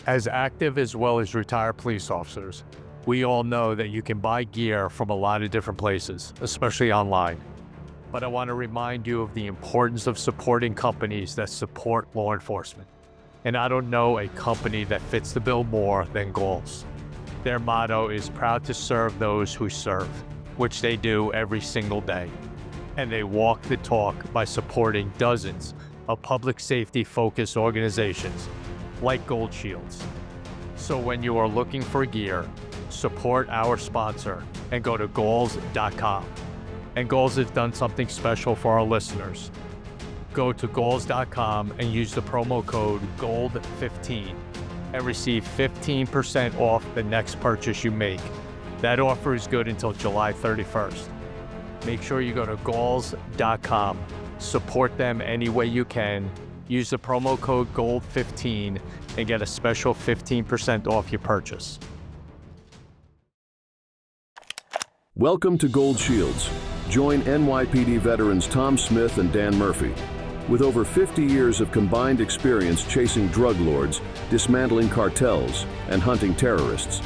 As active as well as retired police officers, we all know that you can buy gear from a lot of different places, especially online. But I want to remind you of the importance of supporting companies that support law enforcement. And I don't know a company that fits the bill more than Goals. Their motto is proud to serve those who serve, which they do every single day. And they walk the talk by supporting dozens of public safety focused organizations like Gold Shields. So when you are looking for gear, support our sponsor and go to goals.com. And Goals has done something special for our listeners. Go to goals.com and use the promo code GOLD15 and receive 15% off the next purchase you make. That offer is good until July 31st. Make sure you go to goals.com. Support them any way you can. Use the promo code GOLD15 and get a special 15% off your purchase. Welcome to Gold Shields. Join NYPD veterans Tom Smith and Dan Murphy. With over 50 years of combined experience chasing drug lords, dismantling cartels, and hunting terrorists.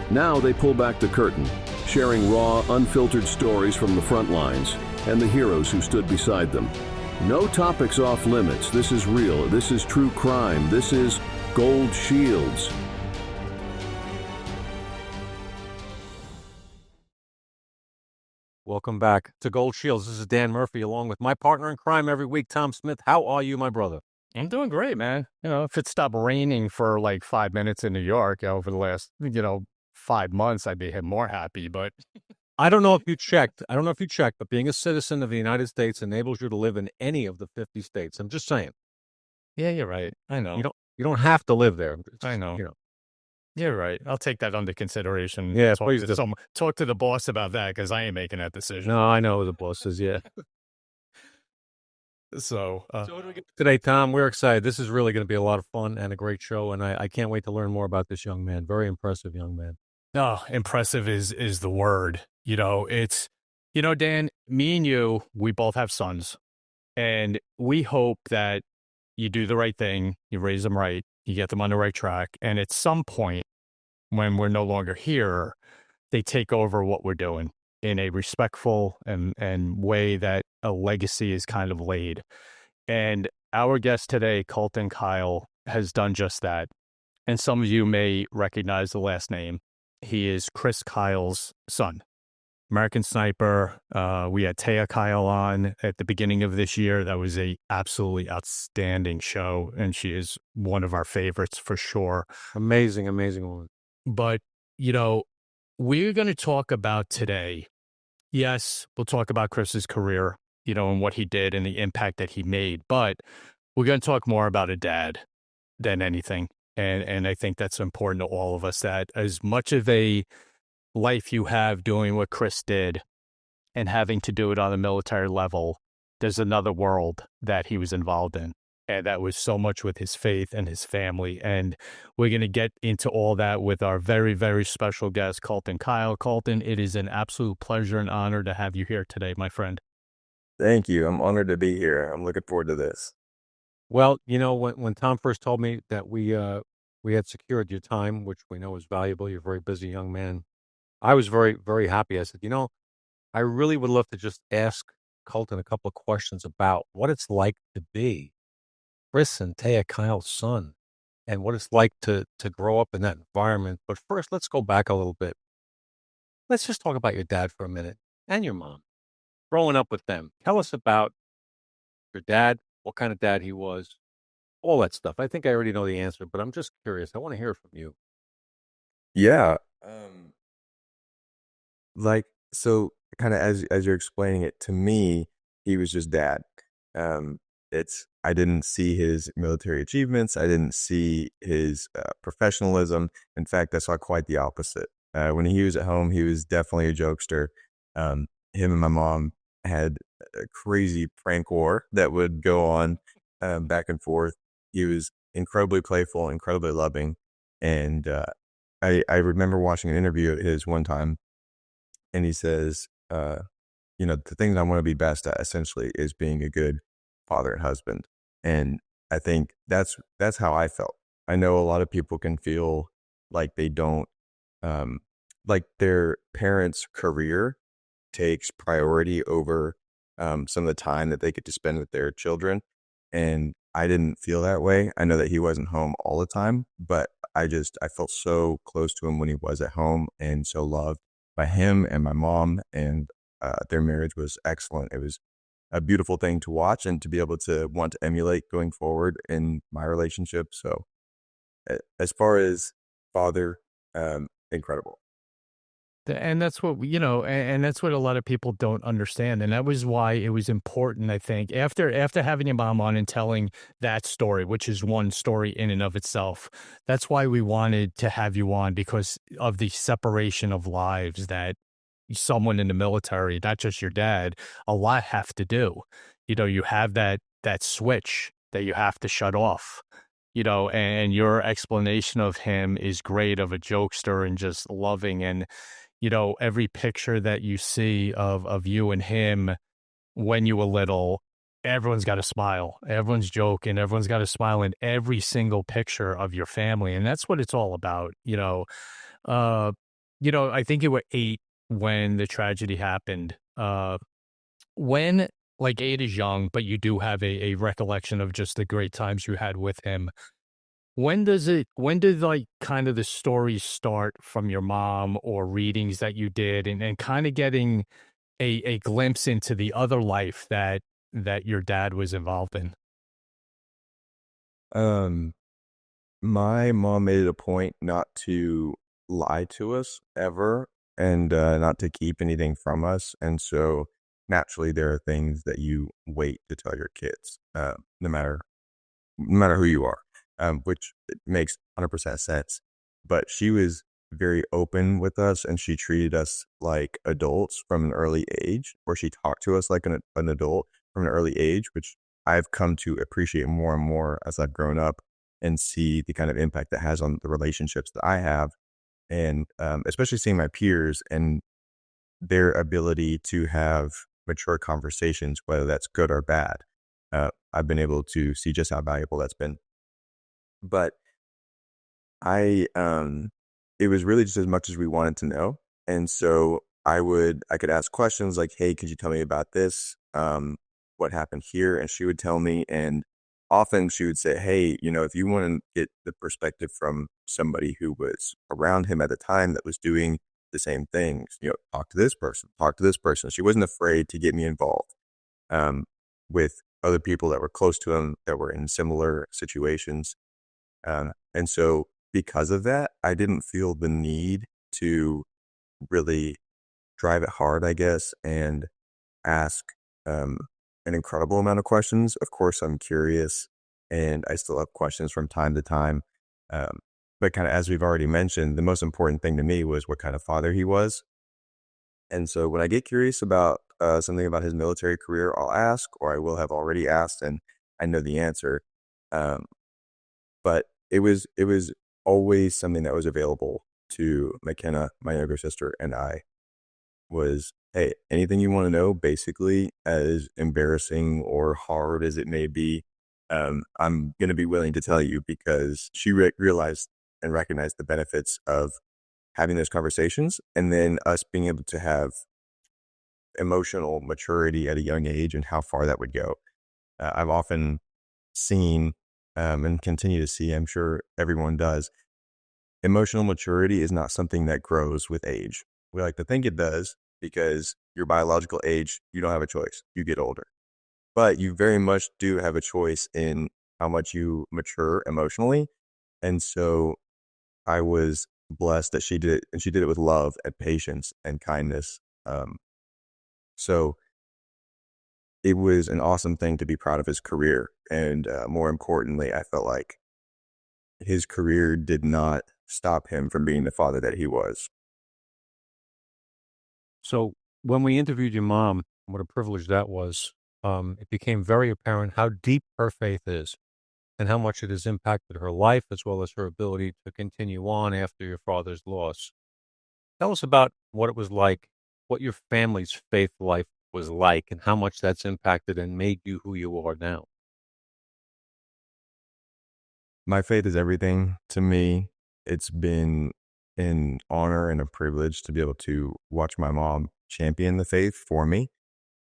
Now they pull back the curtain, sharing raw, unfiltered stories from the front lines and the heroes who stood beside them. No topics off limits. This is real. This is true crime. This is Gold Shields. Welcome back to Gold Shields. This is Dan Murphy, along with my partner in crime every week, Tom Smith. How are you, my brother? I'm doing great, man. If it stopped raining for like 5 minutes in New York over the last, 5 months, I'd be more happy, but I don't know if you checked, but being a citizen of the United States enables you to live in any of the 50 states. I'm just saying. yeah, you're right. I know. You don't have to live there. I know. You're right. I'll take that under consideration. Yeah, talk please to do. talk to the boss about that because I ain't making that decision. No, I know the bosses, yeah. So Today, Tom, we're excited. This is really going to be a lot of fun and a great show, and I can't wait to learn more about this young man. Very impressive young man. no, impressive is the word. It's, Dan, me and you, we both have sons, and we hope that you do the right thing, you raise them right, you get them on the right track, and at some point when we're no longer here, they take over what we're doing in a respectful and way that a legacy is kind of laid. And our guest today, Colton Kyle, has done just that. And some of you may recognize the last name. He is Chris Kyle's son, American Sniper. We had Taya Kyle on at the beginning of this year. That was a absolutely outstanding show, and she is one of our favorites for sure. Amazing, amazing woman. But, we're going to talk about today. Yes, we'll talk about Chris's career, and what he did and the impact that he made. But we're going to talk more about a dad than anything. And I think that's important to all of us, that as much of a life you have doing what Chris did and having to do it on a military level, there's another world that he was involved in. And that was so much with his faith and his family. And we're going to get into all that with our very, very special guest, Colton Kyle. Colton, it is an absolute pleasure and honor to have you here today, my friend. Thank you. I'm honored to be here. I'm looking forward to this. Well, when Tom first told me that we had secured your time, which we know is valuable, you're a very busy young man, I was very, very happy. I said, I really would love to just ask Colton a couple of questions about what it's like to be Chris and Taya Kyle's son and what it's like to grow up in that environment. But first, let's go back a little bit. Let's just talk about your dad for a minute and your mom. Growing up with them, tell us about your dad, what kind of dad he was, all that stuff. I think I already know the answer, but I'm just curious. I want to hear from you. Yeah. So kind of as you're explaining it to me, he was just dad. I didn't see his military achievements. I didn't see his professionalism. In fact, I saw quite the opposite. When he was at home, he was definitely a jokester. Him and my mom had a crazy prank war that would go on back and forth. He was incredibly playful, incredibly loving. And I remember watching an interview of his one time, and he says, the things I want to be best at essentially is being a good father and husband. And I think that's how I felt. I know a lot of people can feel like they don't, um, like their parents' career takes priority over some of the time that they get to spend with their children. And I didn't feel that way. I know that he wasn't home all the time, but I felt so close to him when he was at home and so loved by him and my mom. And their marriage was excellent. It was a beautiful thing to watch and to be able to want to emulate going forward in my relationship. So as far as father, incredible. And that's what and that's what a lot of people don't understand, and that was why it was important. I think after having your mom on and telling that story, which is one story in and of itself, that's why we wanted to have you on, because of the separation of lives that someone in the military, not just your dad, a lot have to do. You have that switch that you have to shut off. And your explanation of him is great, of a jokester and just loving. And every picture that you see of you and him when you were little, everyone's got a smile. Everyone's joking. Everyone's got a smile in every single picture of your family. And that's what it's all about. I think you were 8 when the tragedy happened. When, like, 8 is young, but you do have a recollection of just the great times you had with him. When did, like, kind of the stories start from your mom or readings that you did, and kind of getting a glimpse into the other life that your dad was involved in? Um, my mom made it a point not to lie to us ever and not to keep anything from us. And so naturally, there are things that you wait to tell your kids, no matter who you are, which makes 100% sense. But she was very open with us and she treated us like adults from an early age, or she talked to us like an adult from an early age, which I've come to appreciate more and more as I've grown up and see the kind of impact that has on the relationships that I have. And especially seeing my peers and their ability to have mature conversations, whether that's good or bad. I've been able to see just how valuable that's been. But I it was really just as much as we wanted to know. And so I could ask questions like, "Hey, could you tell me about this? What happened here?" And she would tell me, and often she would say, "Hey, if you want to get the perspective from somebody who was around him at the time that was doing the same things, talk to this person, talk to this person." She wasn't afraid to get me involved with other people that were close to him that were in similar situations. And so because of that, I didn't feel the need to really drive it hard, I guess, and ask an incredible amount of questions. Of course, I'm curious and I still have questions from time to time. Um, but kind of as we've already mentioned, the most important thing to me was what kind of father he was. And so when I get curious about something about his military career, I'll ask, or I will have already asked, and I know the answer. Um, but it was always something that was available to McKenna, my younger sister, and I was, hey, anything you want to know, basically, as embarrassing or hard as it may be, I'm going to be willing to tell you, because she realized and recognized the benefits of having those conversations, and then us being able to have emotional maturity at a young age and how far that would go. I've often seen and continue to see, I'm sure everyone does, emotional maturity is not something that grows with age. We like to think it does because your biological age, you don't have a choice. You get older. But you very much do have a choice in how much you mature emotionally. And so I was blessed that she did it, and she did it with love and patience and kindness. So it was an awesome thing to be proud of his career. And more importantly, I felt like his career did not stop him from being the father that he was. So when we interviewed your mom, what a privilege that was, it became very apparent how deep her faith is and how much it has impacted her life as well as her ability to continue on after your father's loss. Tell us about what it was like, what your family's faith life was like, and how much that's impacted and made you who you are now. My faith is everything to me. It's been an honor and a privilege to be able to watch my mom champion the faith for me.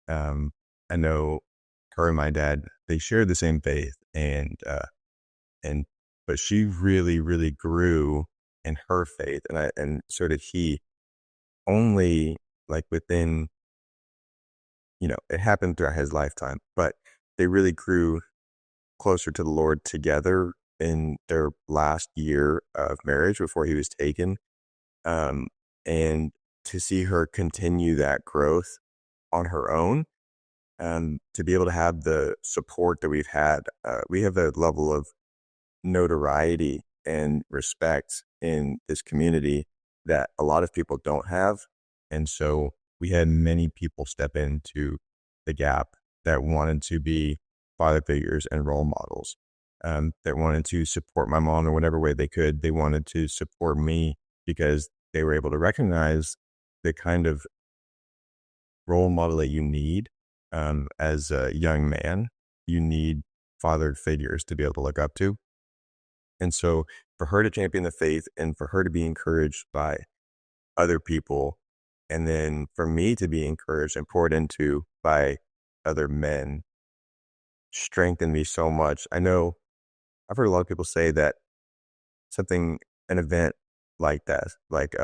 Um, I know her and my dad, they shared the same faith, and but she really, really grew in her faith, and so did he. Only like within, it happened throughout his lifetime, but they really grew closer to the Lord together in their last year of marriage before he was taken. Um, and to see her continue that growth on her own, to be able to have the support that we've had, we have a level of notoriety and respect in this community that a lot of people don't have. And so we had many people step into the gap that wanted to be father figures and role models, that wanted to support my mom in whatever way they could. They wanted to support me because they were able to recognize the kind of role model that you need as a young man. You need father figures to be able to look up to. And so for her to champion the faith and for her to be encouraged by other people, and then for me to be encouraged and poured into by other men, strengthened me so much. I know I've heard a lot of people say that an event like that, like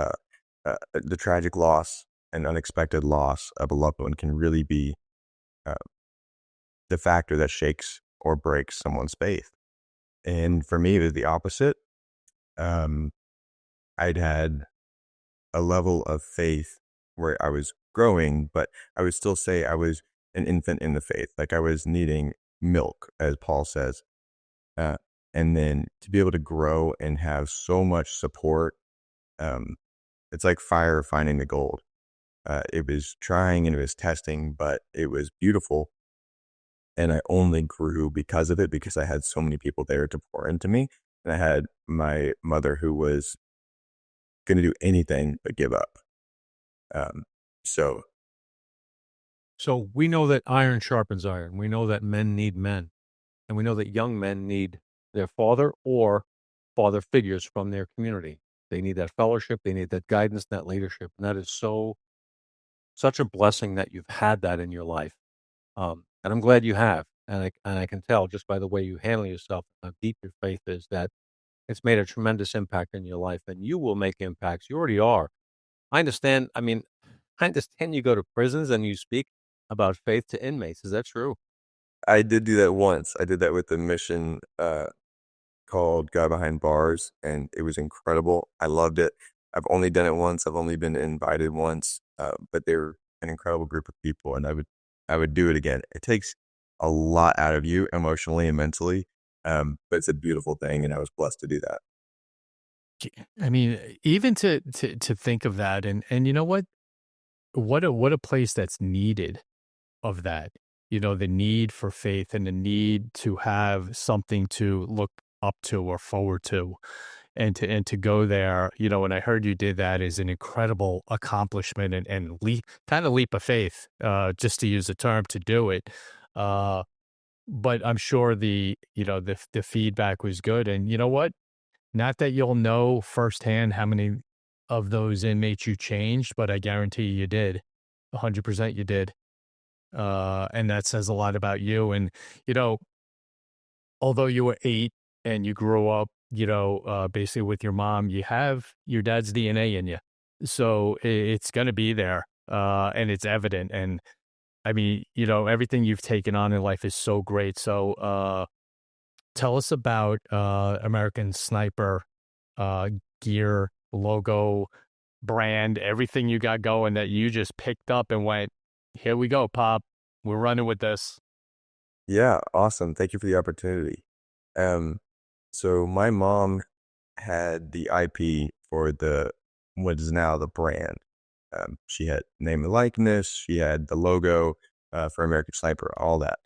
the tragic loss and unexpected loss of a loved one can really be uh, the factor that shakes or breaks someone's faith. And for me, it was the opposite. I'd had a level of faith where I was growing, but I would still say I was an infant in the faith. Like I was needing milk, as Paul says. And then to be able to grow and have so much support, it's like fire finding the gold. It was trying and it was testing, but it was beautiful. And I only grew because of it, because I had so many people there to pour into me. And I had my mother who was going to do anything but give up. So we know that iron sharpens iron. We know that men need men. And we know that young men need their father or father figures from their community. They need that fellowship. They need that guidance, that leadership. And that is such a blessing that you've had that in your life. And I'm glad you have. And I can tell just by the way you handle yourself, how deep your faith is, that it's made a tremendous impact in your life. And you will make impacts. You already are. I understand. I mean, I understand you go to prisons and you speak about faith to inmates. Is that true? I did do that once. I did that with a mission called God Behind Bars, and it was incredible. I loved it. I've only done it once. I've only been invited once, but they were an incredible group of people, and I would do it again. It takes a lot out of you emotionally and mentally, but it's a beautiful thing, and I was blessed to do that. I mean, even to think of that, and you know what? What a place that's needed of that. You know, the need for faith and the need to have something to look up to or forward to, and to go there. You know, and I heard you did that is an incredible accomplishment and kind of leap of faith, just to use a term to do it. Uh, but I'm sure the feedback was good, and you know what? Not that you'll know firsthand how many of those inmates you changed, but I guarantee you did. 100% you did. And that says a lot about you. And, you know, although you were 8 and you grew up, basically with your mom, you have your dad's DNA in you. So it's going to be there. And it's evident. And I mean, everything you've taken on in life is so great. So, tell us about American Sniper gear, logo, brand, everything you got going that you just picked up and went, here we go, Pop. We're running with this. Yeah, awesome. Thank you for the opportunity. So my mom had the IP for what is now the brand. She had name and likeness. She had the logo for American Sniper, all that.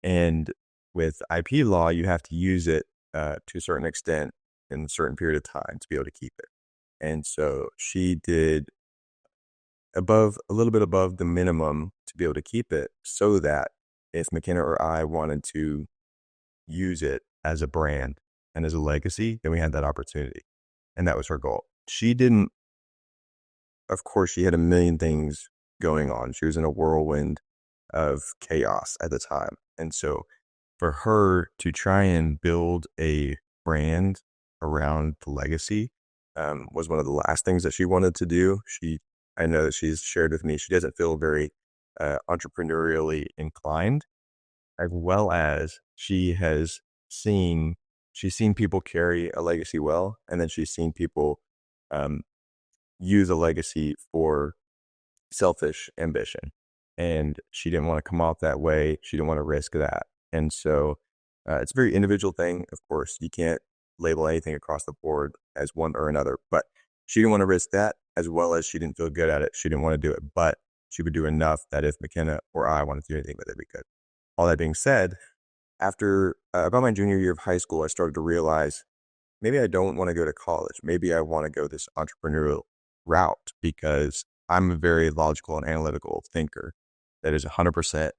And with IP law, you have to use it to a certain extent in a certain period of time to be able to keep it. And so she did a little bit above the minimum to be able to keep it, so that if McKenna or I wanted to use it as a brand, and as a legacy, then we had that opportunity. And that was her goal. She didn't, of course, she had a million things going on. She was in a whirlwind of chaos at the time. And so for her to try and build a brand around the legacy was one of the last things that she wanted to do. I know that she's shared with me, she doesn't feel very entrepreneurially inclined, as well as she's seen people carry a legacy well, and then she's seen people use a legacy for selfish ambition. And she didn't want to come off that way. She didn't want to risk that. And so it's a very individual thing. Of course, you can't label anything across the board as one or another, but she didn't want to risk that, as well as she didn't feel good at it. She didn't want to do it, but she would do enough that if McKenna or I wanted to do anything with it, we could. All that being said, after about my junior year of high school, I started to realize maybe I don't want to go to college. Maybe I want to go this entrepreneurial route, because I'm a very logical and analytical thinker. That is 100%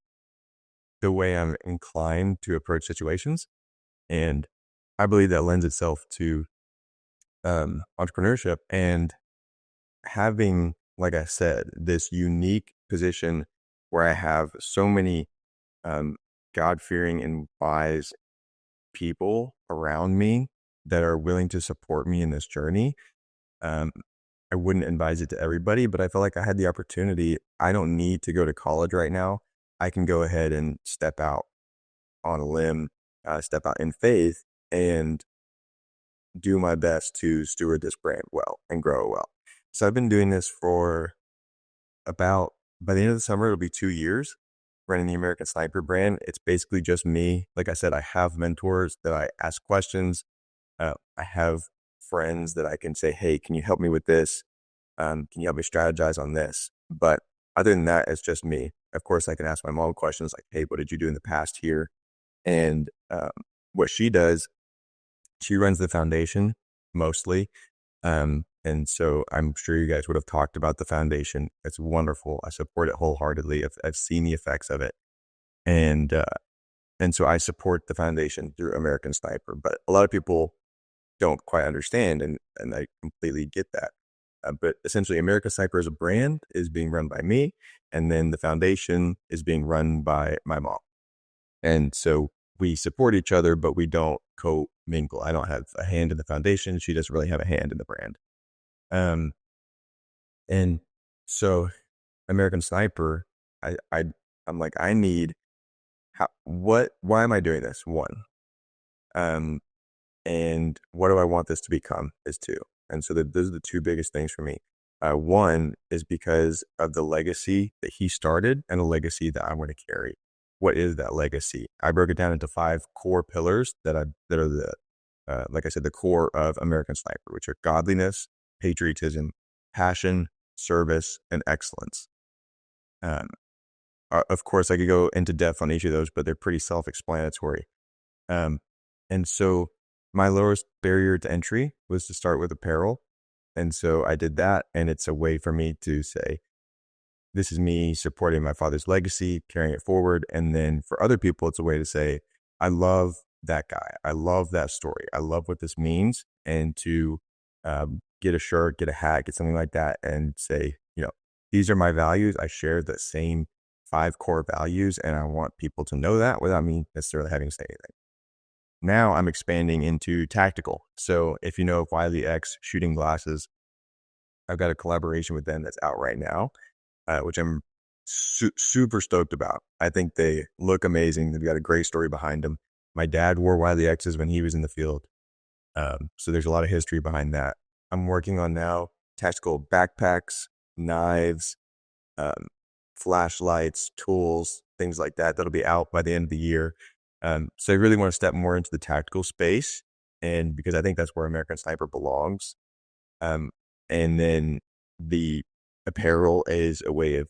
the way I'm inclined to approach situations. And I believe that lends itself to entrepreneurship and having, like I said, this unique position where I have so many God-fearing and wise people around me that are willing to support me in this journey. I wouldn't advise it to everybody, but I felt like I had the opportunity. I don't need to go to college right now. I can go ahead and step out on a limb, step out in faith, and do my best to steward this brand well and grow it well. So I've been doing this for by the end of the summer, it'll be 2 years running the American Sniper brand. It's basically just me. Like I said, I have mentors that I ask questions. I have friends that I can say, hey, can you help me with this? Can you help me strategize on this? But other than that, it's just me. Of course, I can ask my mom questions like, hey, what did you do in the past here? And what she does, she runs the foundation mostly. And so I'm sure you guys would have talked about the foundation. It's wonderful. I support it wholeheartedly. I've seen the effects of it. And so I support the foundation through American Sniper. But a lot of people don't quite understand, and I completely get that. But essentially, American Sniper as a brand is being run by me, and then the foundation is being run by my mom. And so we support each other, but we don't co-mingle. I don't have a hand in the foundation. She doesn't really have a hand in the brand. And so American Sniper, I'm like, I need, why am I doing this? One. And what do I want this to become is two. And so those are the two biggest things for me. One is because of the legacy that he started and a legacy that I want to carry. What is that legacy? I broke it down into 5 core pillars that are the, like I said, the core of American Sniper, which are godliness, patriotism, passion, service, and excellence. Of course, I could go into depth on each of those, but they're pretty self-explanatory. And so my lowest barrier to entry was to start with apparel. And so I did that. And it's a way for me to say, this is me supporting my father's legacy, carrying it forward. And then for other people, it's a way to say, I love that guy. I love that story. I love what this means. And to get a shirt, get a hat, get something like that and say, these are my values. I share the same 5 core values. And I want people to know that without me necessarily having to say anything. Now I'm expanding into tactical. So if you know of Wiley X shooting glasses, I've got a collaboration with them that's out right now, which I'm super stoked about. I think they look amazing. They've got a great story behind them. My dad wore Wiley X's when he was in the field. So there's a lot of history behind that. I'm working on now tactical backpacks, knives, flashlights, tools, things like that. That'll be out by the end of the year. So I really want to step more into the tactical space, and because I think that's where American Sniper belongs. And then the apparel is a way of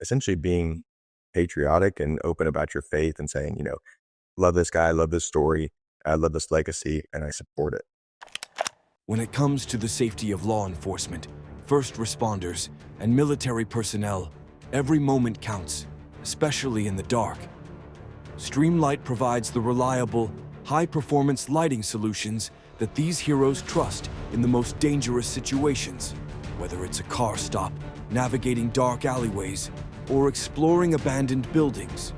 essentially being patriotic and open about your faith and saying, love this guy, I love this story, I love this legacy, and I support it. When it comes to the safety of law enforcement, first responders, and military personnel, every moment counts, especially in the dark. Streamlight provides the reliable, high-performance lighting solutions that these heroes trust in the most dangerous situations, whether it's a car stop, navigating dark alleyways, or exploring abandoned buildings.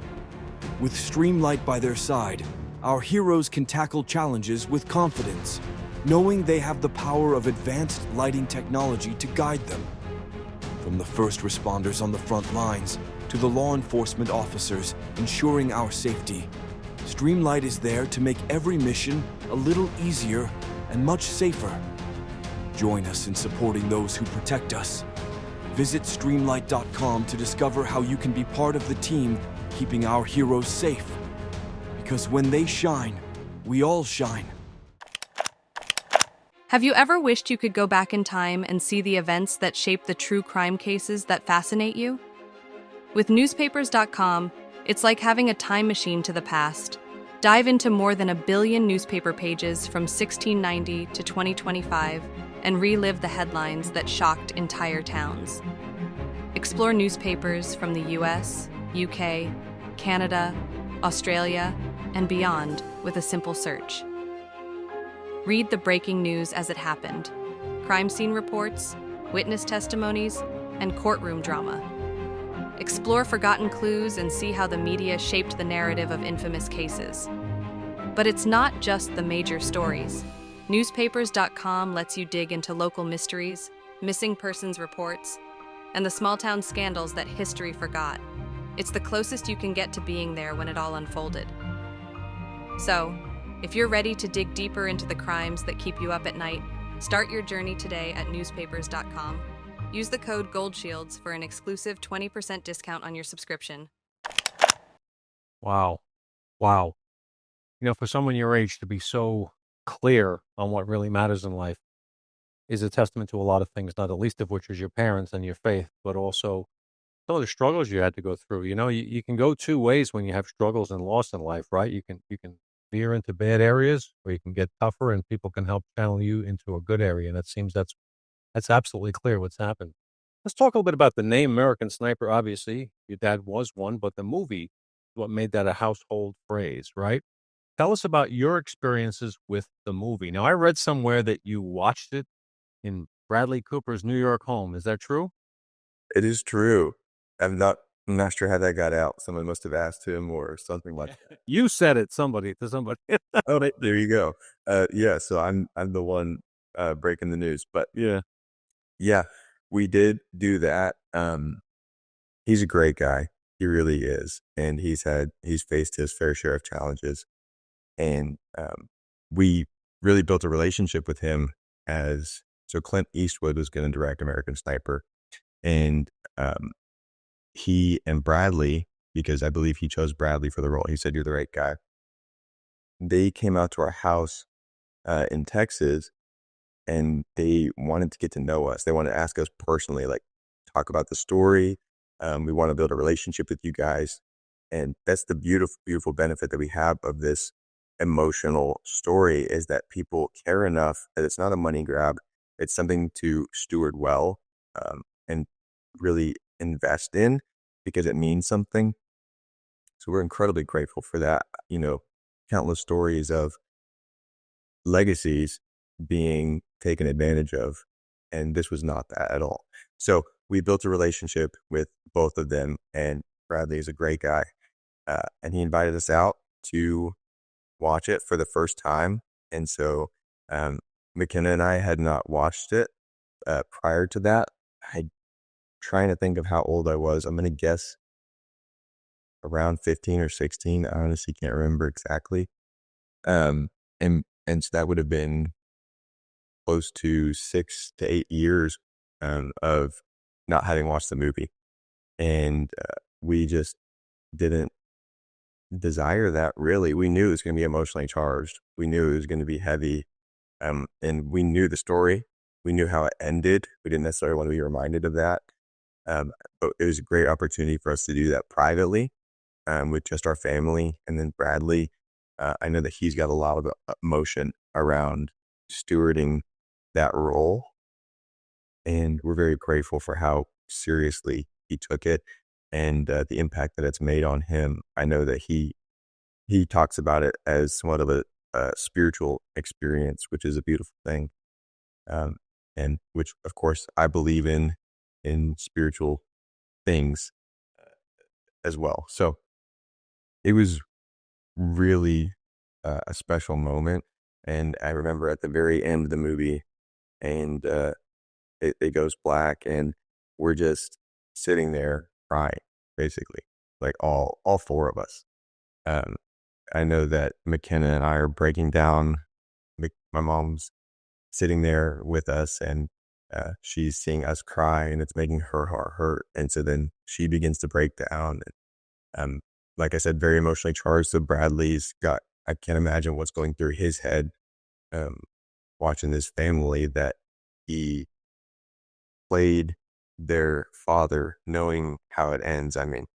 With Streamlight by their side, our heroes can tackle challenges with confidence, knowing they have the power of advanced lighting technology to guide them. From the first responders on the front lines to the law enforcement officers ensuring our safety, Streamlight is there to make every mission a little easier and much safer. Join us in supporting those who protect us. Visit Streamlight.com to discover how you can be part of the team keeping our heroes safe. Because when they shine, we all shine. Have you ever wished you could go back in time and see the events that shape the true crime cases that fascinate you? With newspapers.com, it's like having a time machine to the past. Dive into more than 1 billion newspaper pages from 1690 to 2025 and relive the headlines that shocked entire towns. Explore newspapers from the US, UK, Canada, Australia, and beyond with a simple search. Read the breaking news as it happened, crime scene reports, witness testimonies, and courtroom drama. Explore forgotten clues and see how the media shaped the narrative of infamous cases. But it's not just the major stories. Newspapers.com lets you dig into local mysteries, missing persons reports, and the small-town scandals that history forgot. It's the closest you can get to being there when it all unfolded. So, if you're ready to dig deeper into the crimes that keep you up at night, start your journey today at newspapers.com. Use the code GOLDSHIELDS for an exclusive 20% discount on your subscription. Wow. Wow. You know, for someone your age to be so clear on what really matters in life is a testament to a lot of things, not the least of which is your parents and your faith, but also some of the struggles you had to go through. You know, you can go two ways when you have struggles and loss in life, right? You can veer into bad areas, or you can get tougher and people can help channel you into a good area. And it seems that's absolutely clear what's happened. Let's talk a little bit about the name American Sniper. Obviously, your dad was one, but the movie is what made that a household phrase, right? Tell us about your experiences with the movie. Now, I read somewhere that you watched it in Bradley Cooper's New York home. Is that true? It is true. I'm not sure how that got out. Someone must have asked him or something like that. You said it, to somebody. Oh, there you go. Yeah, so I'm the one breaking the news. But yeah, we did do that. He's a great guy. He really is. And he's faced his fair share of challenges. And we really built a relationship with him so Clint Eastwood was going to direct American Sniper. And he and Bradley, because I believe he chose Bradley for the role, he said, "You're the right guy." They came out to our house in Texas, and they wanted to get to know us. They wanted to ask us personally, like, talk about the story. We want to build a relationship with you guys. And that's the beautiful, beautiful benefit that we have of this emotional story, is that people care enough that it's not a money grab. It's something to steward well and really invest in because it means something. So we're incredibly grateful for that. You know, countless stories of legacies being taken advantage of, and this was not that at all. So we built a relationship with both of them, and Bradley is a great guy, and he invited us out to watch it for the first time. And so McKenna and I had not watched it prior to that. I'm trying to think of how old I was. I'm going to guess around 15 or 16. I honestly can't remember exactly. And so that would have been close to 6 to 8 years of not having watched the movie. And we just didn't desire that, really. We knew it was going to be emotionally charged. We knew it was going to be heavy. And we knew the story. We knew how it ended. We didn't necessarily want to be reminded of that. But it was a great opportunity for us to do that privately with just our family. And then Bradley, I know that he's got a lot of emotion around stewarding that role. And we're very grateful for how seriously he took it and the impact that it's made on him. I know that he talks about it as somewhat of a spiritual experience, which is a beautiful thing. And which, of course, I believe in spiritual things as well. So it was really a special moment. And I remember at the very end of the movie, and it goes black, and we're just sitting there crying, basically, like all four of us. I know that McKenna and I are breaking down. My mom's sitting there with us, and she's seeing us cry, and it's making her heart hurt. And so then she begins to break down. And like I said, very emotionally charged. So Bradley's got, I can't imagine what's going through his head watching this family that he played their father, knowing how it ends. I mean,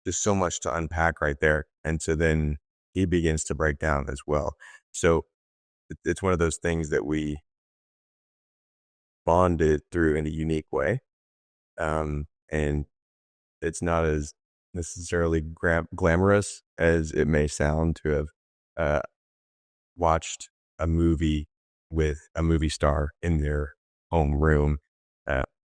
there's so much to unpack right there. And so then he begins to break down as well. So it's one of those things that we bonded through in a unique way. And it's not as necessarily glamorous as it may sound to have watched a movie with a movie star in their home room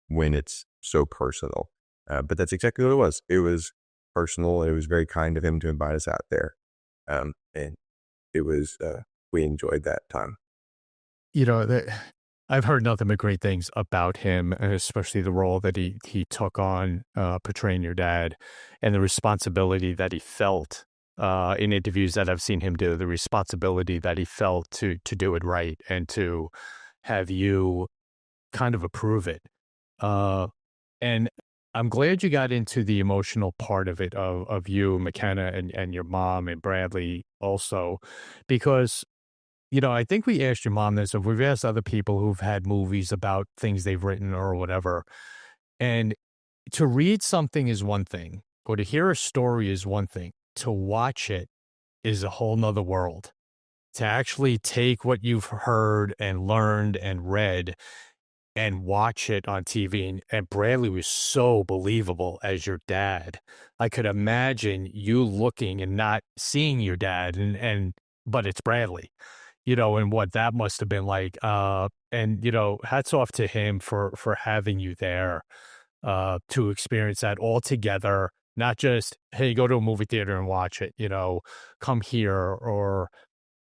when it's so personal. But that's exactly what it was. It was personal. It was very kind of him to invite us out there. And it was, we enjoyed that time. You know, I've heard nothing but great things about him, especially the role that he took on portraying your dad, and the responsibility that he felt in interviews that I've seen him do, the responsibility that he felt to do it right and to have you kind of approve it. And I'm glad you got into the emotional part of it, of you, McKenna, and your mom and Bradley also, because, you know, I think we asked your mom this, if we've asked other people who've had movies about things they've written or whatever. And to read something is one thing, or to hear a story is one thing. To watch it is a whole nother world. To actually take what you've heard and learned and read and watch it on TV. And Bradley was so believable as your dad. I could imagine you looking and not seeing your dad, but it's Bradley, you know, and what that must have been like. And, you know, hats off to him for having you there to experience that all together, not just, hey, go to a movie theater and watch it, you know, come here, or,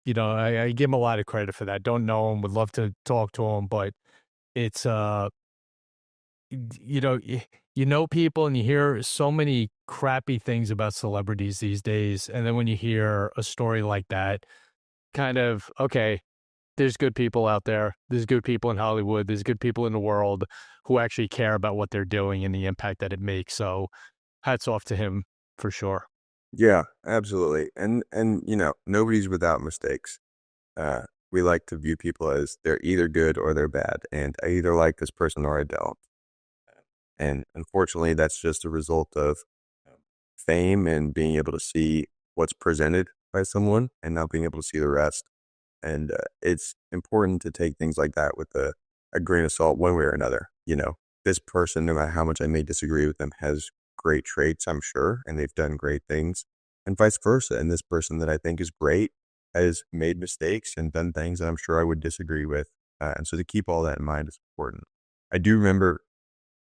you know, I give him a lot of credit for that. Don't know him, would love to talk to him, but it's, you know people, and you hear so many crappy things about celebrities these days. And then when you hear a story like that, kind of, okay, there's good people out there. There's good people in Hollywood. There's good people in the world who actually care about what they're doing and the impact that it makes. So hats off to him for sure. Yeah, absolutely. And you know, nobody's without mistakes. We like to view people as they're either good or they're bad, and I either like this person or I don't. And unfortunately, that's just a result of fame and being able to see what's presented by someone and not being able to see the rest. And it's important to take things like that with a grain of salt one way or another. You know, this person, no matter how much I may disagree with them, has great traits, I'm sure, and they've done great things, and vice versa. And this person that I think is great has made mistakes and done things that I'm sure I would disagree with. And so to keep all that in mind is important. I do remember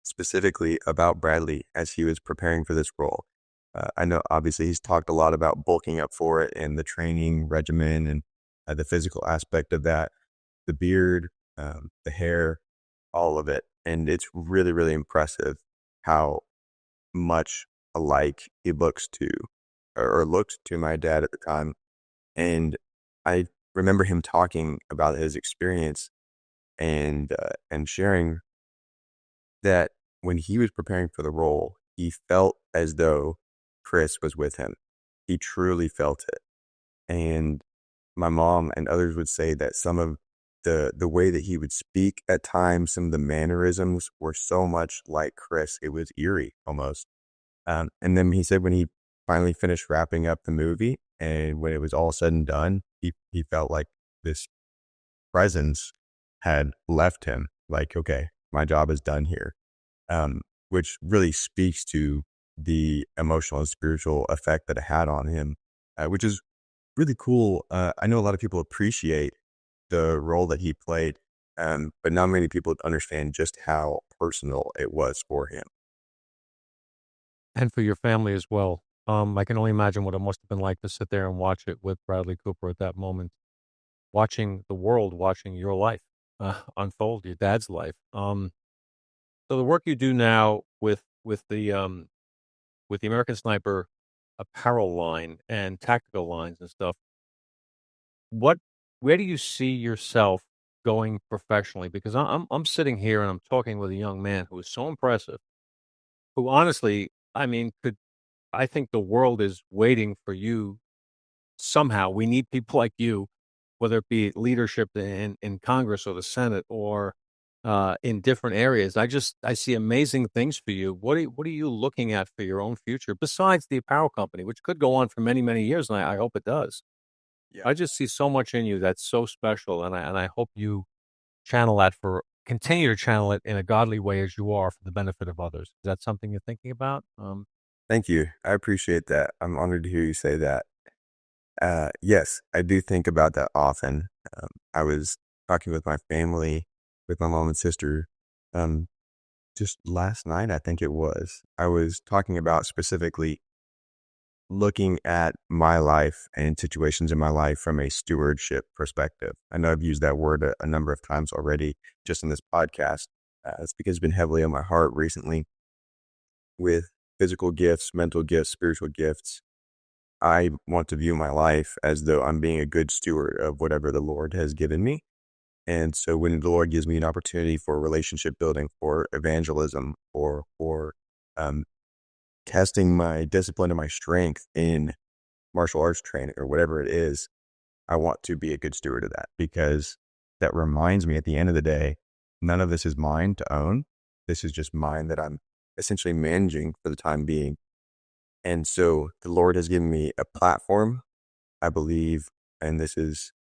specifically about Bradley as he was preparing for this role. I know obviously he's talked a lot about bulking up for it and the training regimen and the physical aspect of that, the beard, the hair, all of it. And it's really, really impressive how much alike he looks to, or looked to my dad at the time. And I remember him talking about his experience and sharing that when he was preparing for the role, he felt as though Chris was with him. He truly felt it. And my mom and others would say that some of the way that he would speak at times, some of the mannerisms were so much like Chris, it was eerie almost. And then he said when he finally finished wrapping up the movie and when it was all said and done, he felt like this presence had left him, like, okay, my job is done here. Which really speaks to the emotional and spiritual effect that it had on him, which is really cool. I know a lot of people appreciate the role that he played, but not many people understand just how personal it was for him. And for your family as well. I can only imagine what it must have been like to sit there and watch it with Bradley Cooper at that moment, watching the world, watching your life unfold, your dad's life. So the work you do now with the American Sniper apparel line and tactical lines and stuff, what where do you see yourself going professionally? Because I'm sitting here and I'm talking with a young man who is so impressive, who honestly, I mean, could I think the world is waiting for you somehow. We need people like you, whether it be leadership in Congress or the Senate or in different areas. I see amazing things for you. What are you looking at for your own future besides the apparel company, which could go on for many many years, and I hope it does. Yeah. I just see so much in you that's so special, and I hope you continue to channel it in a godly way as you are for the benefit of others. Is that something you're thinking about? Thank you. I appreciate that. I'm honored to hear you say that. Yes, I do think about that often. I was talking with my family, with my mom and sister, um, just last night, I think it was. I was talking about specifically looking at my life and situations in my life from a stewardship perspective. I know I've used that word a number of times already just in this podcast. It's because it's been heavily on my heart recently with physical gifts, mental gifts, spiritual gifts. I want to view my life as though I'm being a good steward of whatever the Lord has given me. And so when the Lord gives me an opportunity for relationship building, for evangelism, or for um, testing my discipline and my strength in martial arts training or whatever it is, I want to be a good steward of that, because that reminds me at the end of the day, none of this is mine to own. This is just mine that I'm essentially managing for the time being. And so the Lord has given me a platform, I believe, and this is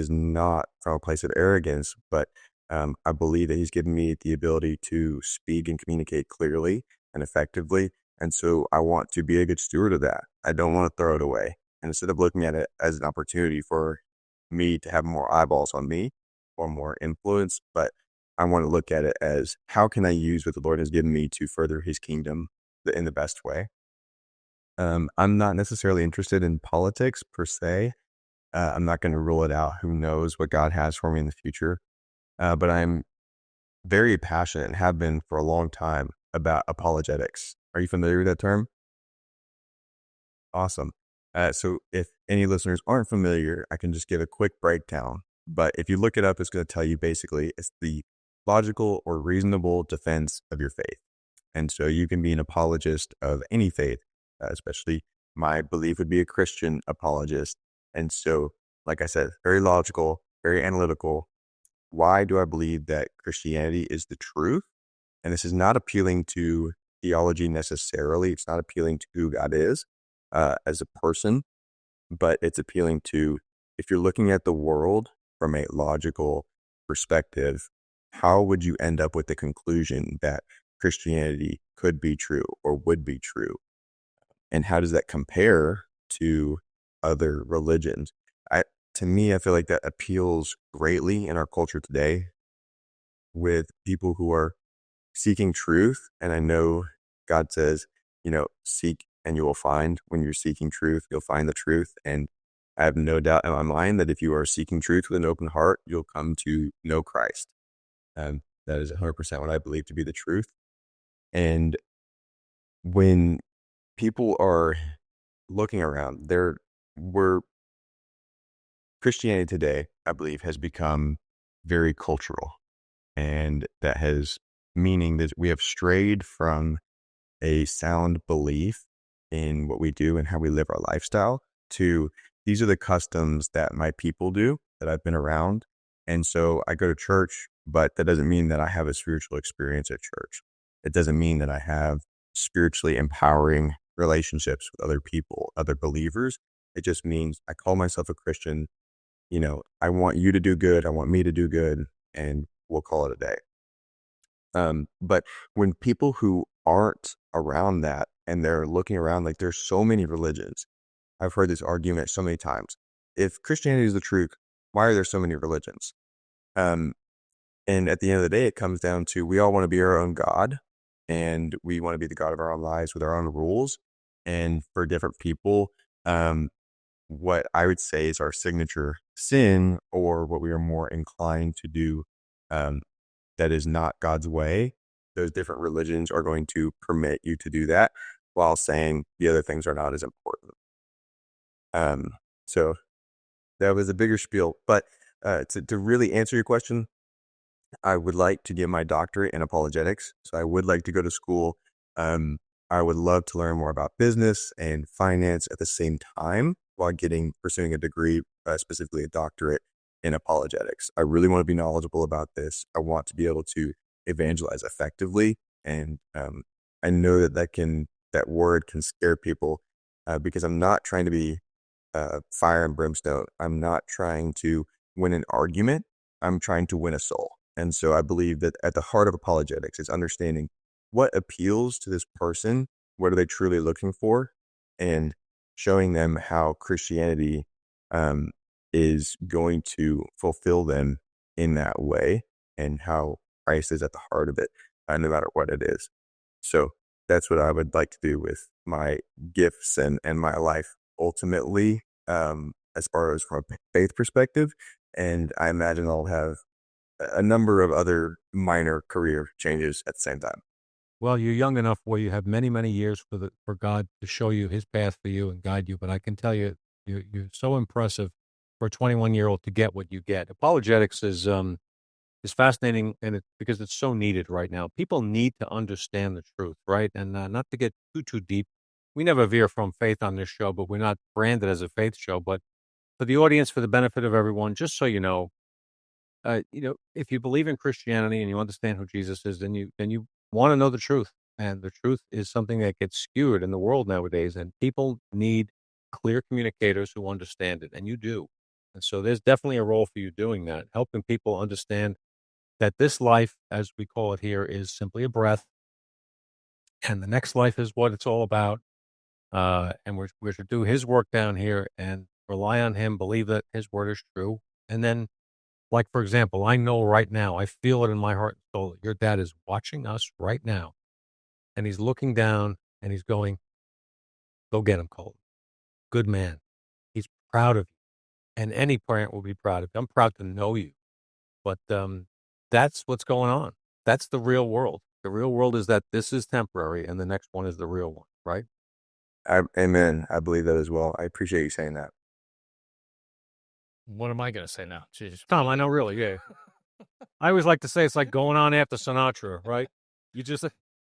not from a place of arrogance, but I believe that He's given me the ability to speak and communicate clearly and effectively. And so I want to be a good steward of that. I don't want to throw it away. And instead of looking at it as an opportunity for me to have more eyeballs on me or more influence, but I want to look at it as, how can I use what the Lord has given me to further His kingdom in the best way? I'm not necessarily interested in politics per se. I'm not going to rule it out. Who knows what God has for me in the future? But I'm very passionate and have been for a long time about apologetics. Are you familiar with that term? Awesome. So if any listeners aren't familiar, I can just give a quick breakdown. But if you look it up, it's going to tell you basically it's the logical or reasonable defense of your faith. And so you can be an apologist of any faith, especially my belief would be a Christian apologist. And so, like I said, very logical, very analytical. Why do I believe that Christianity is the truth? And this is not appealing to theology necessarily. It's not appealing to who God is as a person, but it's appealing to, if you're looking at the world from a logical perspective, how would you end up with the conclusion that Christianity could be true or would be true? And how does that compare to other religions? To me, I feel like that appeals greatly in our culture today with people who are seeking truth. And I know God says, seek and you will find. When you're seeking truth, you'll find the truth. And I have no doubt in my mind that if you are seeking truth with an open heart, you'll come to know Christ. That is 100% what I believe to be the truth. And when people are looking around, Christianity today, I believe, has become very cultural, and that has meaning that we have strayed from a sound belief in what we do and how we live our lifestyle to, these are the customs that my people do that I've been around. And so I go to church, but that doesn't mean that I have a spiritual experience at church. It doesn't mean that I have spiritually empowering relationships with other people, other believers. It just means I call myself a Christian. I want you to do good. I want me to do good, and we'll call it a day. But when people who aren't around that and they're looking around, like, there's so many religions, I've heard this argument so many times. If Christianity is the truth, why are there so many religions? And at the end of the day, it comes down to we all want to be our own God, and we want to be the God of our own lives with our own rules. And for different people, what I would say is our signature sin, or what we are more inclined to do that is not God's way. Those different religions are going to permit you to do that while saying the other things are not as important. So that was a bigger spiel. But to really answer your question, I would like to get my doctorate in apologetics. So I would like to go to school. I would love to learn more about business and finance at the same time while pursuing a degree, specifically a doctorate in apologetics. I really want to be knowledgeable about this. I want to be able to evangelize effectively. And I know that word can scare people because I'm not trying to be fire and brimstone. I'm not trying to win an argument. I'm trying to win a soul. And so I believe that at the heart of apologetics is understanding what appeals to this person, what are they truly looking for, and showing them how Christianity is going to fulfill them in that way, and how Christ is at the heart of it, no matter what it is. So that's what I would like to do with my gifts and my life ultimately, as far as from a faith perspective. And I imagine I'll have a number of other minor career changes at the same time. Well, you're young enough where you have many, many years for God to show you his path for you and guide you. But I can tell you, you're so impressive for a 21-year-old to get what you get. Apologetics is fascinating, and because it's so needed right now. People need to understand the truth, right? And not to get too deep. We never veer from faith on this show, but we're not branded as a faith show. But for the audience, for the benefit of everyone, just so you know, if you believe in Christianity and you understand who Jesus is, then you want to know the truth. And the truth is something that gets skewed in the world nowadays. And people need clear communicators who understand it. And you do. And so there's definitely a role for you doing that, helping people understand that this life, as we call it here, is simply a breath. And the next life is what it's all about. And we're to do his work down here and rely on him, believe that his word is true. And then, like, for example, I know right now, I feel it in my heart and soul that your dad is watching us right now. And he's looking down and he's going, go get him, Colton. Good man. He's proud of you. And any parent will be proud of you. I'm proud to know you. But that's what's going on. That's the real world. The real world is that this is temporary and the next one is the real one, right? Amen. I believe that as well. I appreciate you saying that. What am I going to say now? Jeez. Tom, I know, really, yeah. I always like to say it's like going on after Sinatra, right? You just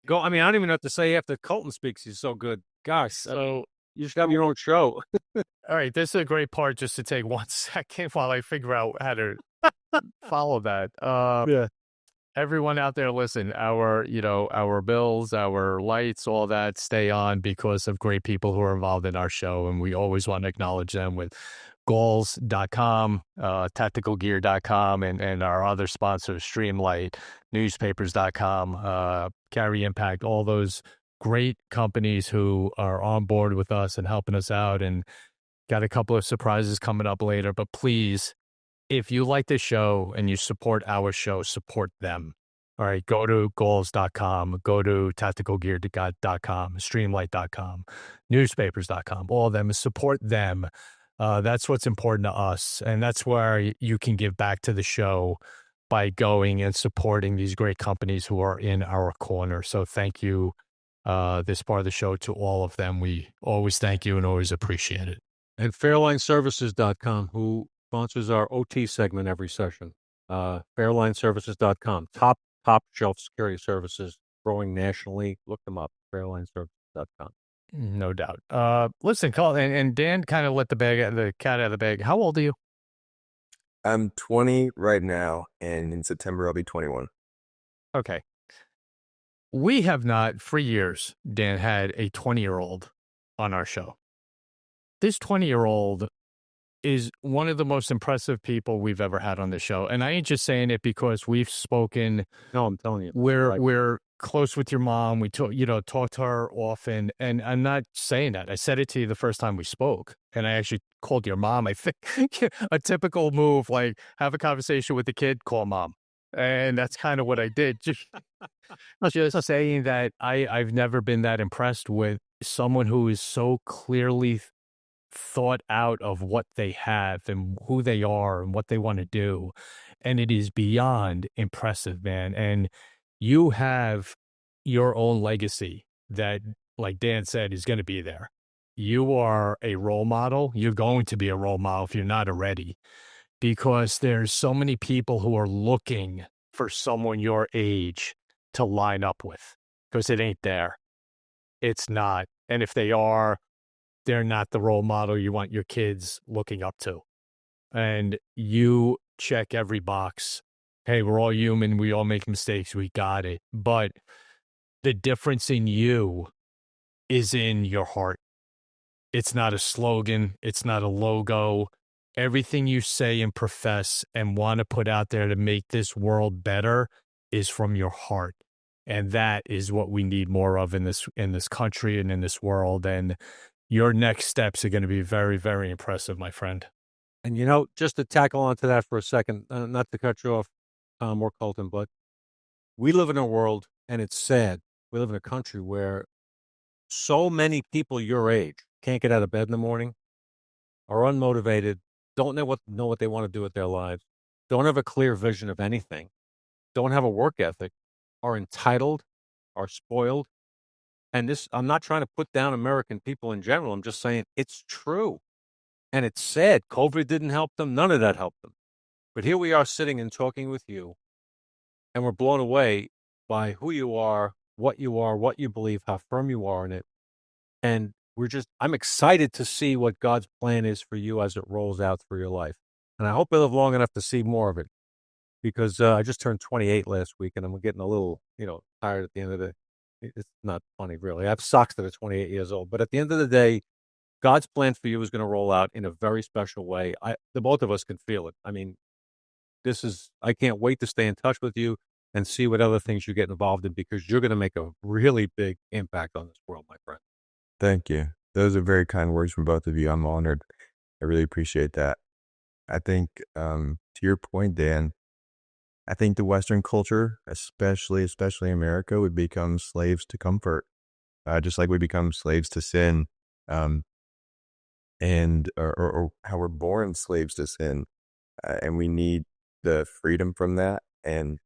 go. I mean, I don't even know what to say after Colton speaks. He's so good. Gosh, So, you should have your own show. all right, this is a great part just to take 1 second while I figure out how to follow that. Yeah. Everyone out there, listen, our bills, our lights, all that stay on because of great people who are involved in our show. And we always want to acknowledge them with goals.com, tacticalgear.com, and our other sponsors, Streamlight, newspapers.com, Carry Impact, all those great companies who are on board with us and helping us out. And got a couple of surprises coming up later. But please, if you like this show and you support our show, support them. All right, go to goals.com, go to tacticalgear.com, streamlight.com, newspapers.com, all of them, support them. That's what's important to us. And that's where you can give back to the show by going and supporting these great companies who are in our corner. So thank you, this part of the show, to all of them. We always thank you and always appreciate it. And fairlineservices.com, who sponsors our OT segment every session. Fairlineservices.com, top shelf security services, growing nationally. Look them up, fairlineservices.com. No doubt. Listen, Colin, and Dan kind of let the cat out of the bag. How old are you? I'm 20 right now, and in September I'll be 21. Okay. We have not, for years, Dan, had a 20-year-old on our show. This 20-year-old is one of the most impressive people we've ever had on the show. And I ain't just saying it because we've spoken. No, I'm telling you. We're close with your mom. We talk to her often. And I'm not saying that. I said it to you the first time we spoke. And I actually called your mom. I think a typical move, like have a conversation with the kid, call mom. And that's kind of what I did. Just saying that I've never been that impressed with someone who is so clearly thought out of what they have and who they are and what they want to do. And it is beyond impressive, man. And you have your own legacy that, like Dan said, is going to be there. You are a role model. You're going to be a role model if you're not already, because there's so many people who are looking for someone your age to line up with, because it ain't there. It's not. And if they are, they're not the role model you want your kids looking up to. And you check every box. Hey, we're all human. We all make mistakes. We got it. But the difference in you is in your heart. It's not a slogan. It's not a logo. Everything you say and profess and want to put out there to make this world better is from your heart. And that is what we need more of in this country and in this world. And your next steps are going to be very, very impressive, my friend. And, just to tackle onto that for a second, not to cut you off, Tom or Colton, but we live in a world, and it's sad, we live in a country where so many people your age can't get out of bed in the morning, are unmotivated, don't know what they want to do with their lives, don't have a clear vision of anything, don't have a work ethic, are entitled, are spoiled. And this, I'm not trying to put down American people in general. I'm just saying it's true. And it's sad. COVID didn't help them. None of that helped them. But here we are sitting and talking with you, and we're blown away by who you are, what you believe, how firm you are in it. And I'm excited to see what God's plan is for you as it rolls out through your life. And I hope I live long enough to see more of it, because I just turned 28 last week, and I'm getting a little, tired at the end of the. It's not funny, really. I have socks that are 28 years old. But at the end of the day, God's plan for you is going to roll out in a very special way. The both of us can feel it. I mean, I can't wait to stay in touch with you and see what other things you get involved in, because you're going to make a really big impact on this world, my friend. Thank you. Those are very kind words from both of you. I'm honored. I really appreciate that. I think, to your point, Dan, I think the Western culture, especially America, would become slaves to comfort, just like we become slaves to sin, and or how we're born slaves to sin, and we need the freedom from that. And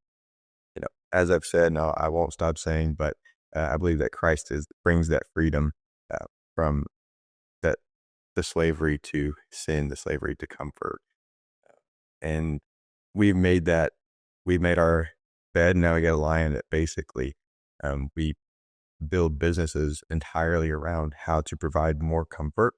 as I've said, no, I won't stop saying, but I believe that Christ brings that freedom from the slavery to sin, the slavery to comfort, and we've made our bed, now we got to lie in it, basically. We build businesses entirely around how to provide more comfort,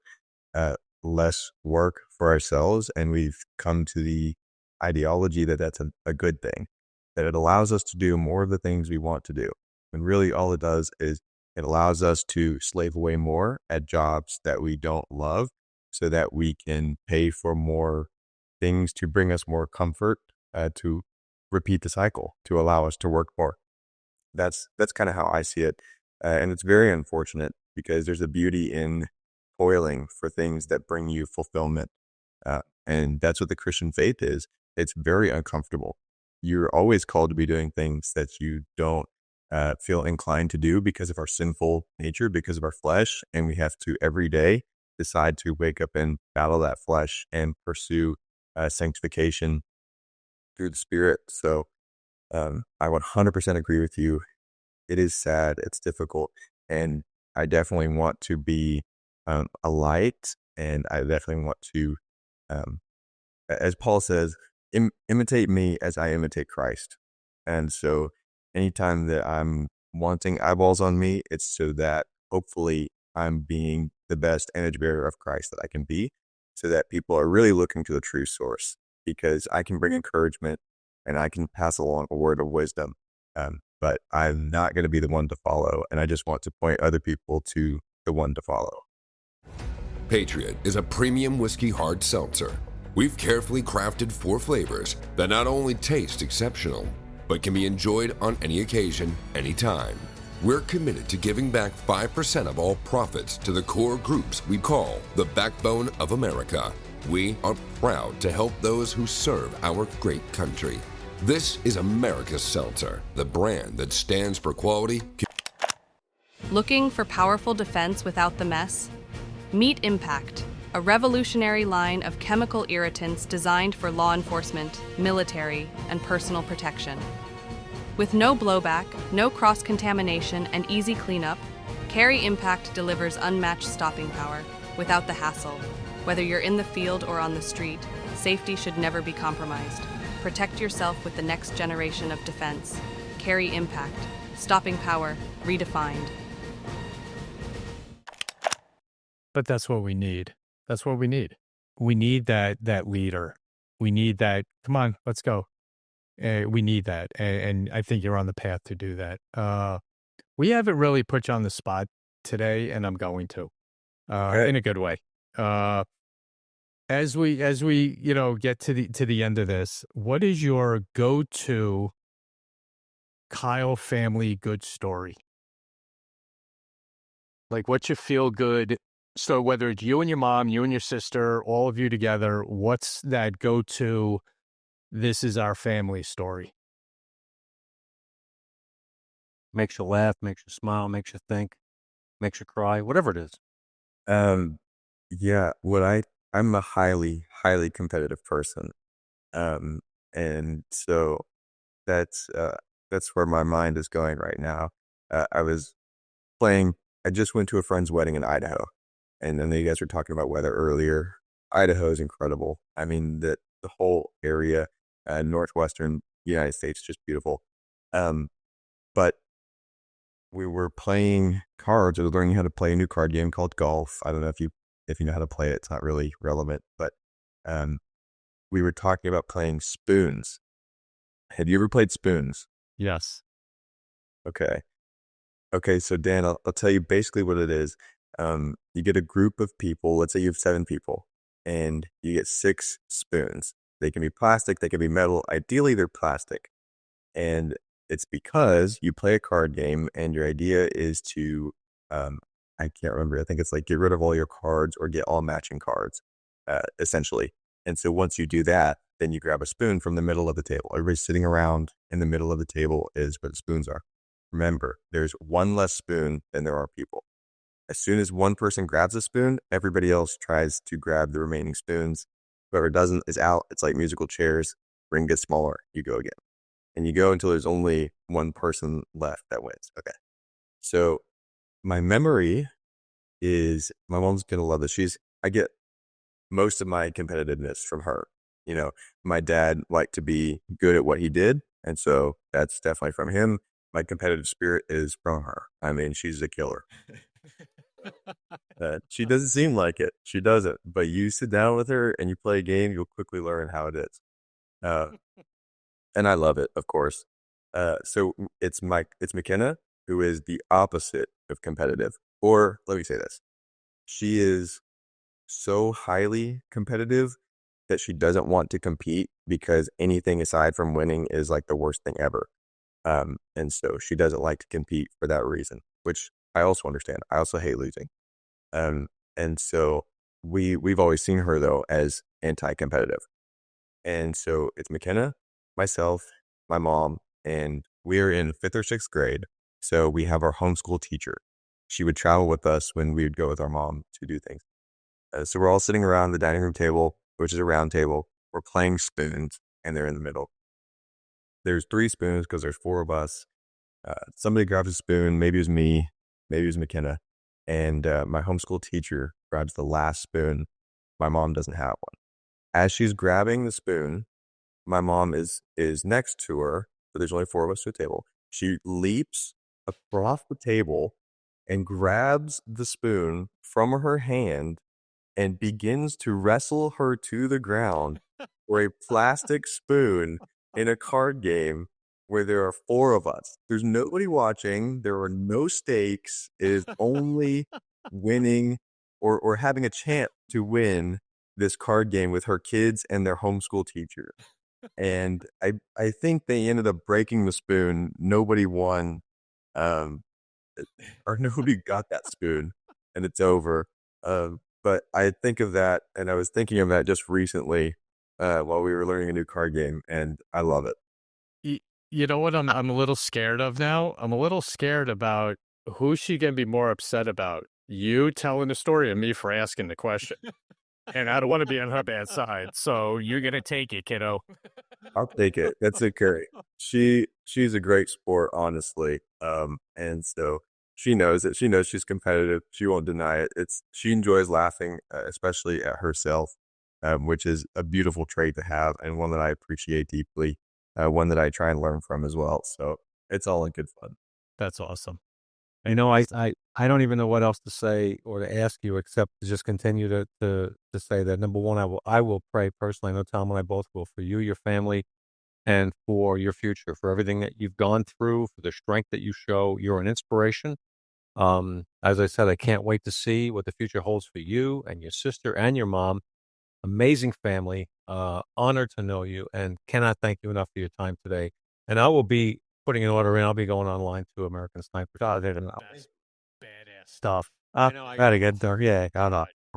less work for ourselves, and we've come to the ideology that that's a good thing, that it allows us to do more of the things we want to do. And really all it does is it allows us to slave away more at jobs that we don't love, so that we can pay for more things to bring us more comfort, to repeat the cycle, to allow us to work more. That's kind of how I see it. And it's very unfortunate, because there's a beauty in toiling for things that bring you fulfillment. And that's what the Christian faith is. It's very uncomfortable. You're always called to be doing things that you don't feel inclined to do because of our sinful nature, because of our flesh. And we have to every day decide to wake up and battle that flesh and pursue sanctification through the Spirit. So I 100% agree with you. It is sad. It's difficult. And I definitely want to be a light. And I definitely want to, as Paul says, imitate me as I imitate Christ. And so anytime that I'm wanting eyeballs on me, it's so that hopefully I'm being the best image bearer of Christ that I can be, so that people are really looking to the true source, because I can bring encouragement and I can pass along a word of wisdom. But I'm not going to be the one to follow. And I just want to point other people to the one to follow. Patriot is a premium whiskey hard seltzer. We've carefully crafted 4 flavors that not only taste exceptional, but can be enjoyed on any occasion, anytime. We're committed to giving back 5% of all profits to the core groups we call the backbone of America. We are proud to help those who serve our great country. This is America's Seltzer, the brand that stands for quality. Looking for powerful defense without the mess? Meet Impact, a revolutionary line of chemical irritants designed for law enforcement, military, and personal protection. With no blowback, no cross-contamination, and easy cleanup, Carry Impact delivers unmatched stopping power without the hassle. Whether you're in the field or on the street, safety should never be compromised. Protect yourself with the next generation of defense. Carry Impact, stopping power, redefined. But that's what we need. That's what we need. We need that leader. We need that. Come on, let's go. We need that, and I think you're on the path to do that. We haven't really put you on the spot today, and I'm going to, in a good way. As we get to the end of this, what is your go-to Kyle family good story? Like, what's your feel good? So whether it's you and your mom, you and your sister, all of you together, what's that go-to? This is our family story. Makes you laugh, makes you smile, makes you think, makes you cry, whatever it is. Yeah, I'm a highly, highly competitive person. And so that's where my mind is going right now. I just went to a friend's wedding in Idaho, and then you guys were talking about weather earlier. Idaho is incredible. I mean, the whole area, northwestern United States, just beautiful. But we were playing cards. I was learning how to play a new card game called golf. I don't know if you know how to play it. It's not really relevant, but we were talking about playing spoons. Have you ever played spoons? Yes. Okay. So Dan, I'll tell you basically what it is. You get a group of people. Let's say you have 7 people, and you get 6 spoons. They can be plastic. They can be metal. Ideally, they're plastic. And it's because you play a card game, and your idea is to, I can't remember. I think it's like get rid of all your cards or get all matching cards, essentially. And so once you do that, then you grab a spoon from the middle of the table. Everybody's sitting around in the middle of the table is where the spoons are. Remember, there's one less spoon than there are people. As soon as one person grabs a spoon, everybody else tries to grab the remaining spoons. Whoever doesn't is out. It's like musical chairs. Ring gets smaller. You go again. And you go until there's only one person left that wins. Okay. So my memory is, my mom's going to love this. I get most of my competitiveness from her. You know, my dad liked to be good at what he did. And so that's definitely from him. My competitive spirit is from her. I mean, she's a killer. She doesn't seem like it. She doesn't. But you sit down with her and you play a game, you'll quickly learn how it is. And I love it, of course. So it's McKenna, who is the opposite of competitive. Or let me say this. She is so highly competitive that she doesn't want to compete because anything aside from winning is like the worst thing ever. And so she doesn't like to compete for that reason, which I also understand. I also hate losing. And so we've always seen her though as anti-competitive. And so it's McKenna, myself, my mom, and we're in 5th or 6th grade. So we have our homeschool teacher. She would travel with us when we would go with our mom to do things. So we're all sitting around the dining room table, which is a round table. We're playing spoons, and they're in the middle. There's 3 spoons because there's 4 of us. Somebody grabs a spoon. Maybe it was me. Maybe it was McKenna. And my homeschool teacher grabs the last spoon. My mom doesn't have one. As she's grabbing the spoon, my mom is next to her. So there's only 4 of us to a table. She leaps across the table and grabs the spoon from her hand and begins to wrestle her to the ground for a plastic spoon in a card game where there are 4 of us. There's nobody watching. There are no stakes. It is only winning or having a chance to win this card game with her kids and their homeschool teacher. And I think they ended up breaking the spoon. Nobody won, um, or nobody got that spoon, and it's over. But I think of that, and I was thinking of that just recently while we were learning a new card game, and I love it. You know what I'm a little scared of now? I'm a little scared about who's she going to be more upset about? You telling the story or me for asking the question? And I don't want to be on her bad side. So you're going to take it, kiddo. I'll take it. That's it, Carrie. She's a great sport, honestly. And so she knows it. She knows she's competitive. She won't deny it. She enjoys laughing, especially at herself, which is a beautiful trait to have and one that I appreciate deeply. One that I try and learn from as well. So it's all in good fun. That's awesome. You know, I don't even know what else to say or to ask you except to just continue to say that, number one, I will pray personally. I know Tom and I both will, for you, your family, and for your future, for everything that you've gone through, for the strength that you show. You're an inspiration. As I said, I can't wait to see what the future holds for you and your sister and your mom. Amazing family. Honored to know you, and cannot thank you enough for your time today. And I will be putting an order in. I'll be going online to American Sniper. Badass stuff. Very good. Yeah, I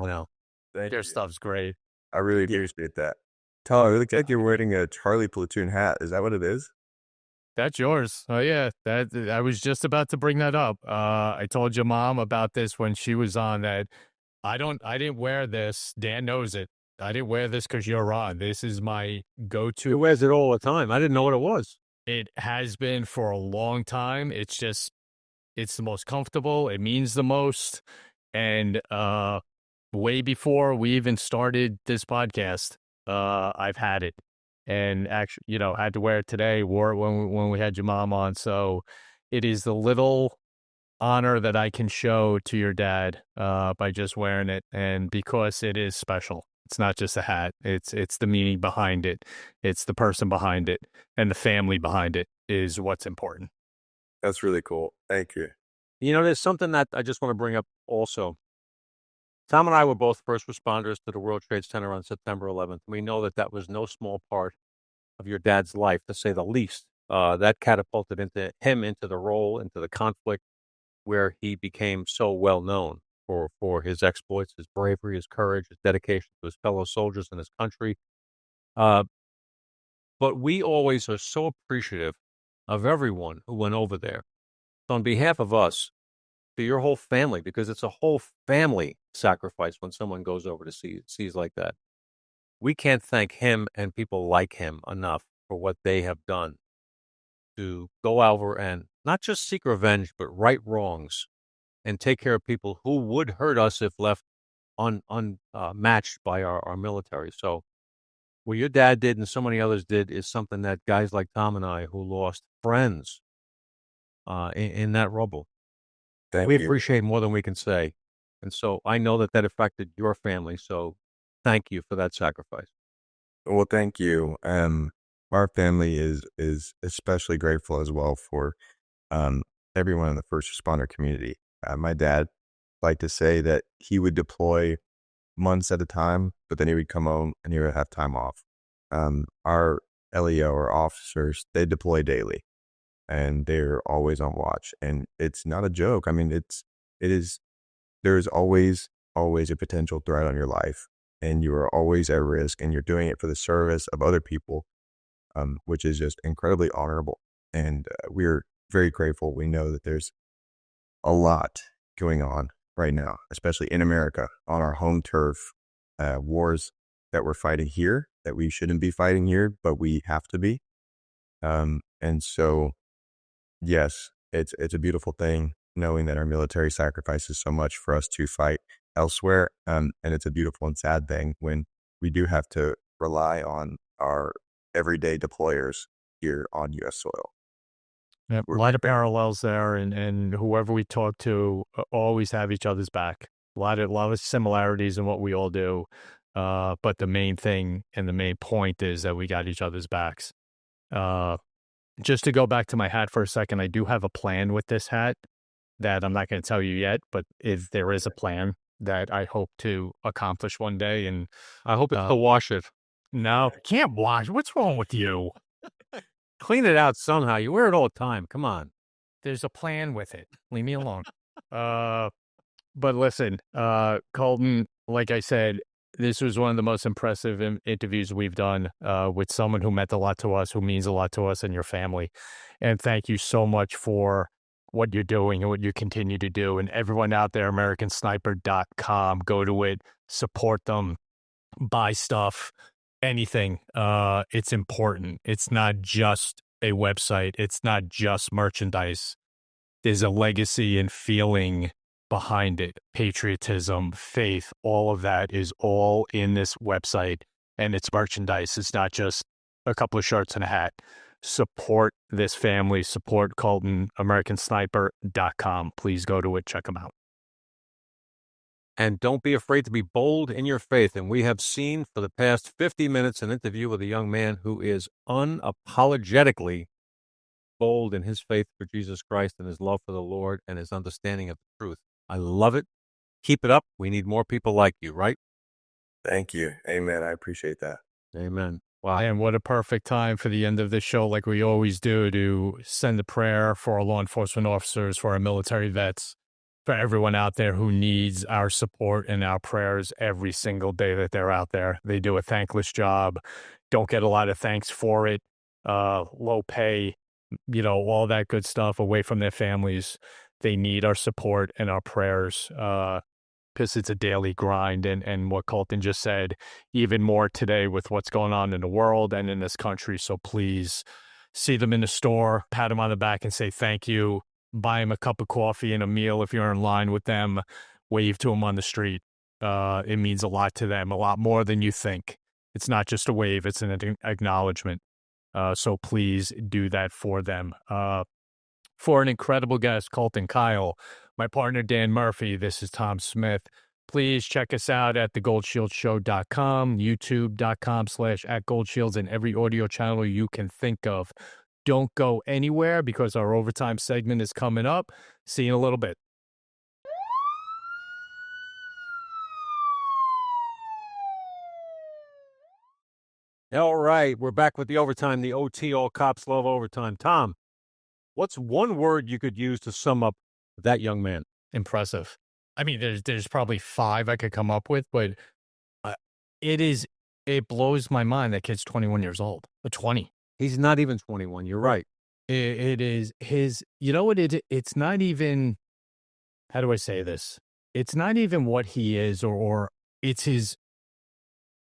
know. Thank Your you. stuff's great. I really appreciate that. Tom, it looks like you're wearing a Charlie Platoon hat. Is that what it is? That's yours. Oh yeah, I was just about to bring that up. I told your mom about this when she was on that. I didn't wear this. Dan knows it. I didn't wear this because you're on. This is my go-to. He wears it all the time. I didn't know what it was. It has been for a long time. It's the most comfortable. It means the most. And way before we even started this podcast, I've had it. And actually, had to wear it today, wore it when we had your mom on. So it is the little honor that I can show to your dad by just wearing it. And because it is special. It's not just a hat. It's the meaning behind it. It's the person behind it, and the family behind it is what's important. That's really cool. Thank you. You know, there's something that I just want to bring up also. Tom and I were both first responders to the World Trade Center on September 11th. We know that was no small part of your dad's life, to say the least. That catapulted him into the role, into the conflict, where he became so well known for his exploits, his bravery, his courage, his dedication to his fellow soldiers and his country. But we always are so appreciative of everyone who went over there. So on behalf of us, to your whole family, because it's a whole family sacrifice when someone goes over to seas like that, we can't thank him and people like him enough for what they have done to go over and not just seek revenge, but right wrongs and take care of people who would hurt us if left unmatched by our military. So what your dad did and so many others did is something that guys like Tom and I, who lost friends in that rubble, we appreciate more than we can say. And so I know that affected your family. So thank you for that sacrifice. Well, thank you. Our family is especially grateful as well for everyone in the first responder community. My dad liked to say that he would deploy months at a time, but then he would come home and he would have time off. Our LEO, or officers, they deploy daily, and they're always on watch. And it's not a joke. I mean, there's always a potential threat on your life, and you are always at risk, and you're doing it for the service of other people, which is just incredibly honorable. And we're very grateful. We know that there's a lot going on right now, especially in America, on our home turf, wars that we're fighting here that we shouldn't be fighting here, but we have to be. And so, yes, it's a beautiful thing knowing that our military sacrifices so much for us to fight elsewhere. And it's a beautiful and sad thing when we do have to rely on our everyday deployers here on U.S. soil. Yep, a lot of parallels there, and whoever we talk to always have each other's back. A lot of similarities in what we all do, but the main thing and the main point is that we got each other's backs. Just to go back to my hat for a second, I do have a plan with this hat that I'm not going to tell you yet, but if there is a plan, that I hope to accomplish one day. And I hope it's to wash it. no, can't wash. What's wrong with you? Clean it out somehow. You wear it all the time. Come on. There's a plan with it. Leave me alone. But listen, Colton, like I said, this was one of the most impressive interviews we've done with someone who meant a lot to us, who means a lot to us and your family. And thank you so much for what you're doing and what you continue to do. And everyone out there, AmericanSniper.com, go to it, support them, buy stuff, anything. It's important. It's not just a website. It's not just merchandise. There's a legacy and feeling behind it. Patriotism, faith, all of that is all in this website, and it's merchandise. It's not just a couple of shirts and a hat. Support this family. Support Colton, AmericanSniper.com. Please go to it. Check them out. And don't be afraid to be bold in your faith. And we have seen for the past 50 minutes an interview with a young man who is unapologetically bold in his faith for Jesus Christ and his love for the Lord and his understanding of the truth. I love it. Keep it up. We need more people like you, right? Thank you. Amen. I appreciate that. Amen. Wow. And what a perfect time for the end of the show, like we always do, to send a prayer for our law enforcement officers, for our military vets, for everyone out there who needs our support and our prayers every single day that they're out there. They do a thankless job. Don't get a lot of thanks for it. Low pay, all that good stuff, away from their families. They need our support and our prayers because it's a daily grind. And what Colton just said, even more today with what's going on in the world and in this country. So please see them in the store, pat them on the back and say thank you. Buy them a cup of coffee and a meal if you're in line with them. Wave to them on the street. It means a lot to them, a lot more than you think. It's not just a wave, it's an acknowledgement. So please do that for them. For an incredible guest, Colton Kyle, my partner, Dan Murphy, this is Tom Smith. Please check us out at thegoldshieldshow.com, youtube.com/@goldshields, and every audio channel you can think of. Don't go anywhere because our overtime segment is coming up. See you in a little bit. All right. We're back with the overtime, the OT. All cops love overtime. Tom, what's one word you could use to sum up that young man? Impressive. I mean, there's probably 5 I could come up with, but it blows my mind that kid's 21 years old, or 20. He's not even 21. You're right. It is his, it's not even, how do I say this? It's not even what he is, or it's his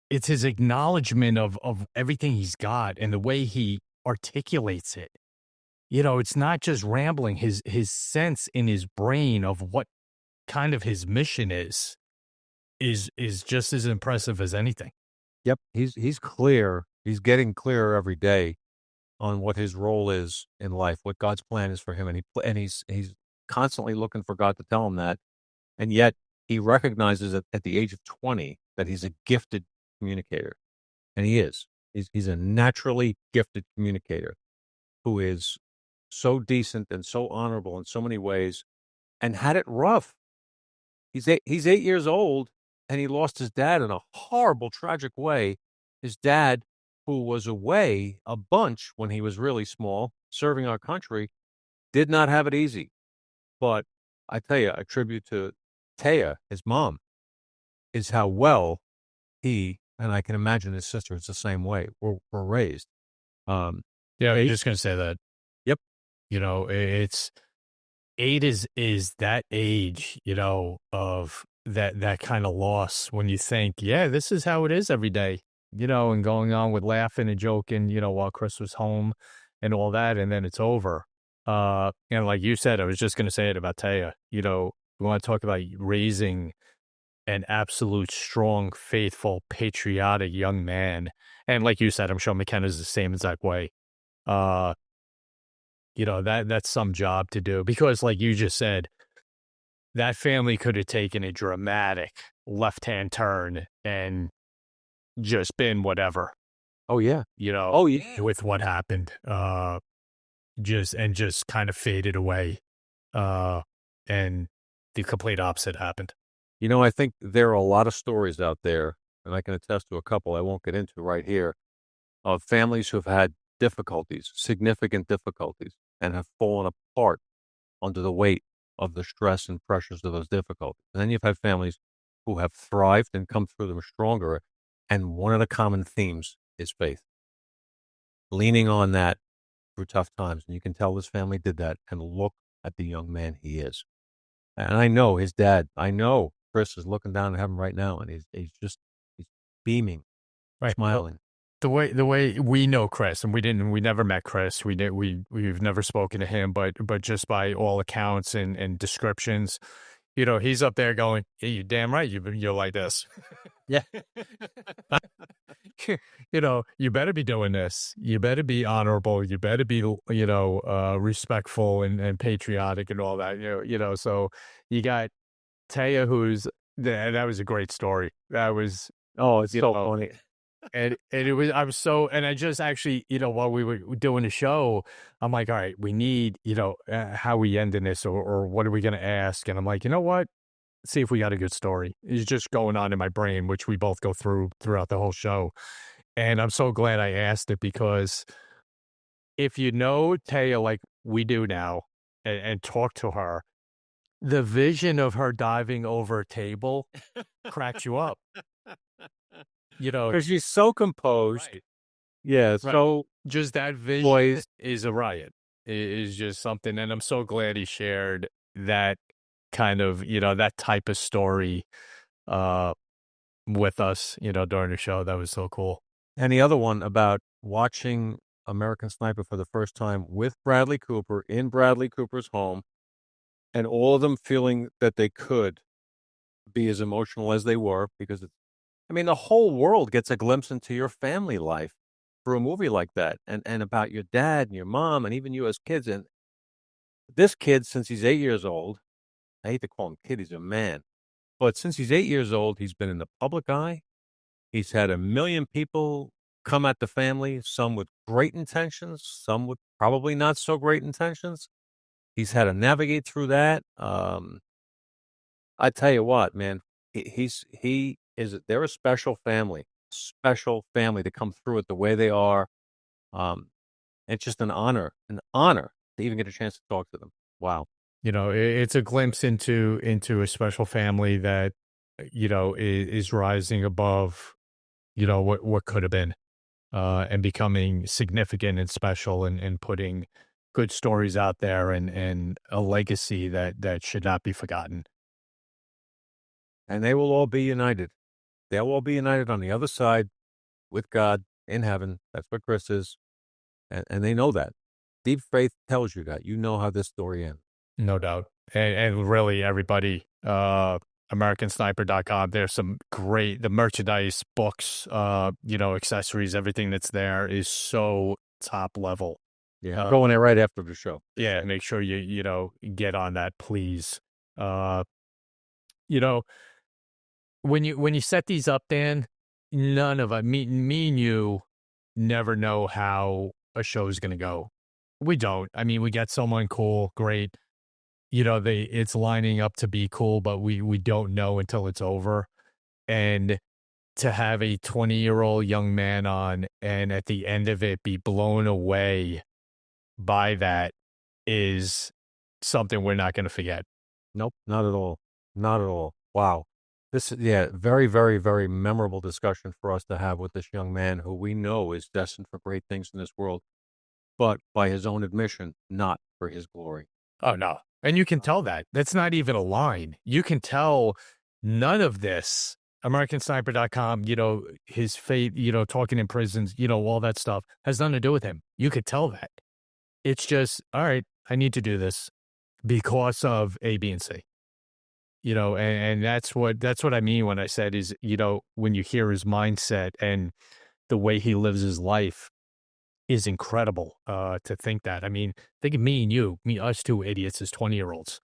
acknowledgement of everything he's got and the way he articulates it. It's not just rambling. His sense in his brain of what kind of his mission is just as impressive as anything. Yep. He's clear. He's getting clearer every day on what his role is in life, what God's plan is for him. And he's constantly looking for God to tell him that. And yet he recognizes at the age of 20 that he's a gifted communicator. And he is. He's a naturally gifted communicator who is so decent and so honorable in so many ways and had it rough. He's 8 years old and he lost his dad in a horrible, tragic way. His dad, who was away a bunch when he was really small, serving our country, did not have it easy. But I tell you, a tribute to Taya, his mom, is how well he, and I can imagine his sister is the same way, were raised. Yeah, I'm just going to say that. Yep. It's 8 is that age, of that kind of loss when you think, yeah, this is how it is every day, and going on with laughing and joking, while Chris was home and all that, and then it's over. And like you said, I was just going to say it about Taya, we want to talk about raising an absolute strong, faithful, patriotic young man. And like you said, I'm sure McKenna's the same exact way. That's some job to do because like you just said, that family could have taken a dramatic left-hand turn and just been whatever. Oh yeah. With what happened, just kind of faded away. And the complete opposite happened. I think there are a lot of stories out there, and I can attest to a couple I won't get into right here, of families who've had difficulties, significant difficulties, and have fallen apart under the weight of the stress and pressures of those difficulties. And then you've had families who have thrived and come through them stronger. And one of the common themes is faith, leaning on that through tough times. And you can tell this family did that, and look at the young man he is. And I know his dad, I know Chris is looking down at heaven right now, and he's beaming, Right. smiling. The way we know Chris, and we never met Chris. We've never spoken to him, but just by all accounts and descriptions, he's up there going, "Hey, you're damn right, you're like this." Yeah. You better be doing this. You better be honorable. You better be, respectful and patriotic and all that. So you got Taya, that was a great story. That was, It's so funny. and I just actually, while we were doing the show, I'm like, all right, we need, how we end in this, or what are we going to ask? And I'm like, you know what? See if we got a good story. It's just going on in my brain, which we both go throughout the whole show. And I'm so glad I asked it, because if you know Taya like we do now, and talk to her, the vision of her diving over a table cracks you up. Because she's so composed. Right. Yeah, Right. so Just that vision poised. is a riot. It is just something. And I'm so glad he shared that kind of, that type of story with us, during the show. That was so cool. And the other one about watching American Sniper for the first time with Bradley Cooper in Bradley Cooper's home, and all of them feeling that they could be as emotional as they were, because the whole world gets a glimpse into your family life through a movie like that, and about your dad and your mom and even you as kids. And this kid, since he's 8 years old, I hate to call him kid, he's a man, but since he's 8 years old, he's been in the public eye. He's had 1 million people come at the family, some with great intentions, some with probably not so great intentions. He's had to navigate through that. I tell you what, man, they're a special family to come through it the way they are. It's just an honor to even get a chance to talk to them. Wow. It's a glimpse into a special family that, is rising above, what could have been, and becoming significant and special, and putting good stories out there, and a legacy that should not be forgotten. And they will all be united. They'll all be united on the other side with God in heaven. That's what Chris is. And they know that. Deep faith tells you that. You know how this story ends. No doubt. And really, everybody, AmericanSniper.com, there's some great, the merchandise, books, accessories, everything that's there is so top level. Yeah. Going there right after the show. Yeah. Make sure you get on that, please. When you set these up, Dan, none of us, me and you, never know how a show is going to go. We don't. We get someone cool, great. It's lining up to be cool, but we don't know until it's over. And to have a 20-year-old young man on, and at the end of it be blown away by that, is something we're not going to forget. Nope, not at all. Not at all. Wow. This is, very, very, very memorable discussion for us to have with this young man who we know is destined for great things in this world, but by his own admission, not for his glory. Oh, no. And you can tell that. That's not even a line. You can tell none of this, AmericanSniper.com, his fate, talking in prisons, all that stuff has nothing to do with him. You could tell that. It's just, all right, I need to do this because of A, B, and C. And that's what I mean when I said is, when you hear his mindset and the way he lives his life is incredible, to think that. Think of me and you, us two idiots as 20-year-olds,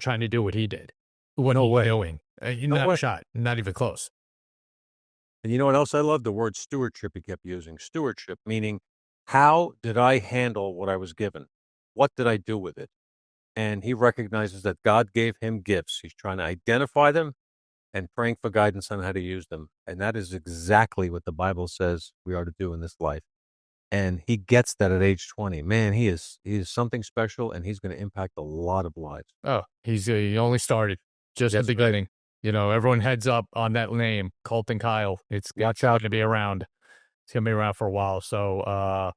trying to do what he did. What are you doing? Not a shot, not even close. And you know what else I love? The word stewardship he kept using. Stewardship, meaning how did I handle what I was given? What did I do with it? and he recognizes that God gave him gifts. He's trying to identify them and praying for guidance on how to use them. And that is exactly what the Bible says we are to do in this life. And he gets that at age 20. Man, he is something special, and he's going to impact a lot of lives. Oh, he only started just at the beginning. You know, everyone heads up on that name, Colton Kyle. It's watch out to be around. It's going to be around for a while. So,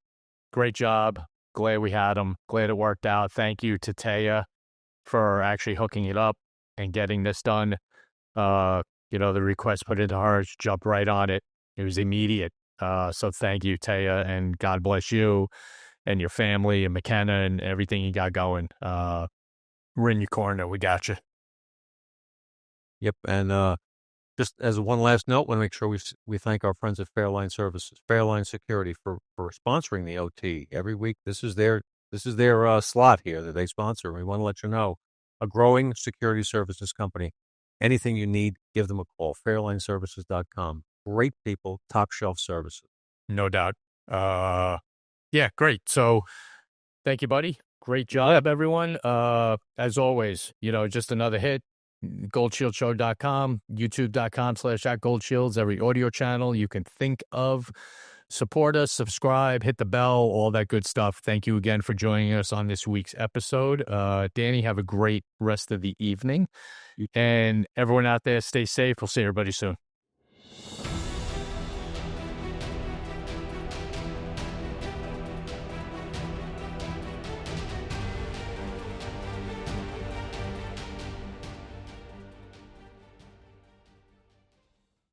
great job. Glad we had him. Glad it worked out. Thank you to Taya for actually hooking it up and getting this done. The request put into her, she jumped right on it. It was immediate. So thank you, Taya, and God bless you and your family and McKenna and everything you got going. We're in your corner. We got you. Yep. And just as one last note, want to make sure we thank our friends at Fairline Services, Fairline Security for sponsoring the OT every week. This is their slot here that they sponsor. We want to let you know, a growing security services company. Anything you need, give them a call. FairlineServices.com. Great people, top shelf services. No doubt. Yeah, great. So thank you, buddy. Great job, everyone. As always, just another hit. GoldShieldShow.com, YouTube.com/@GoldShields, every audio channel you can think of. Support us, subscribe, hit the bell, all that good stuff. Thank you again for joining us on this week's episode. Danny, have a great rest of the evening. And everyone out there, stay safe. We'll see everybody soon.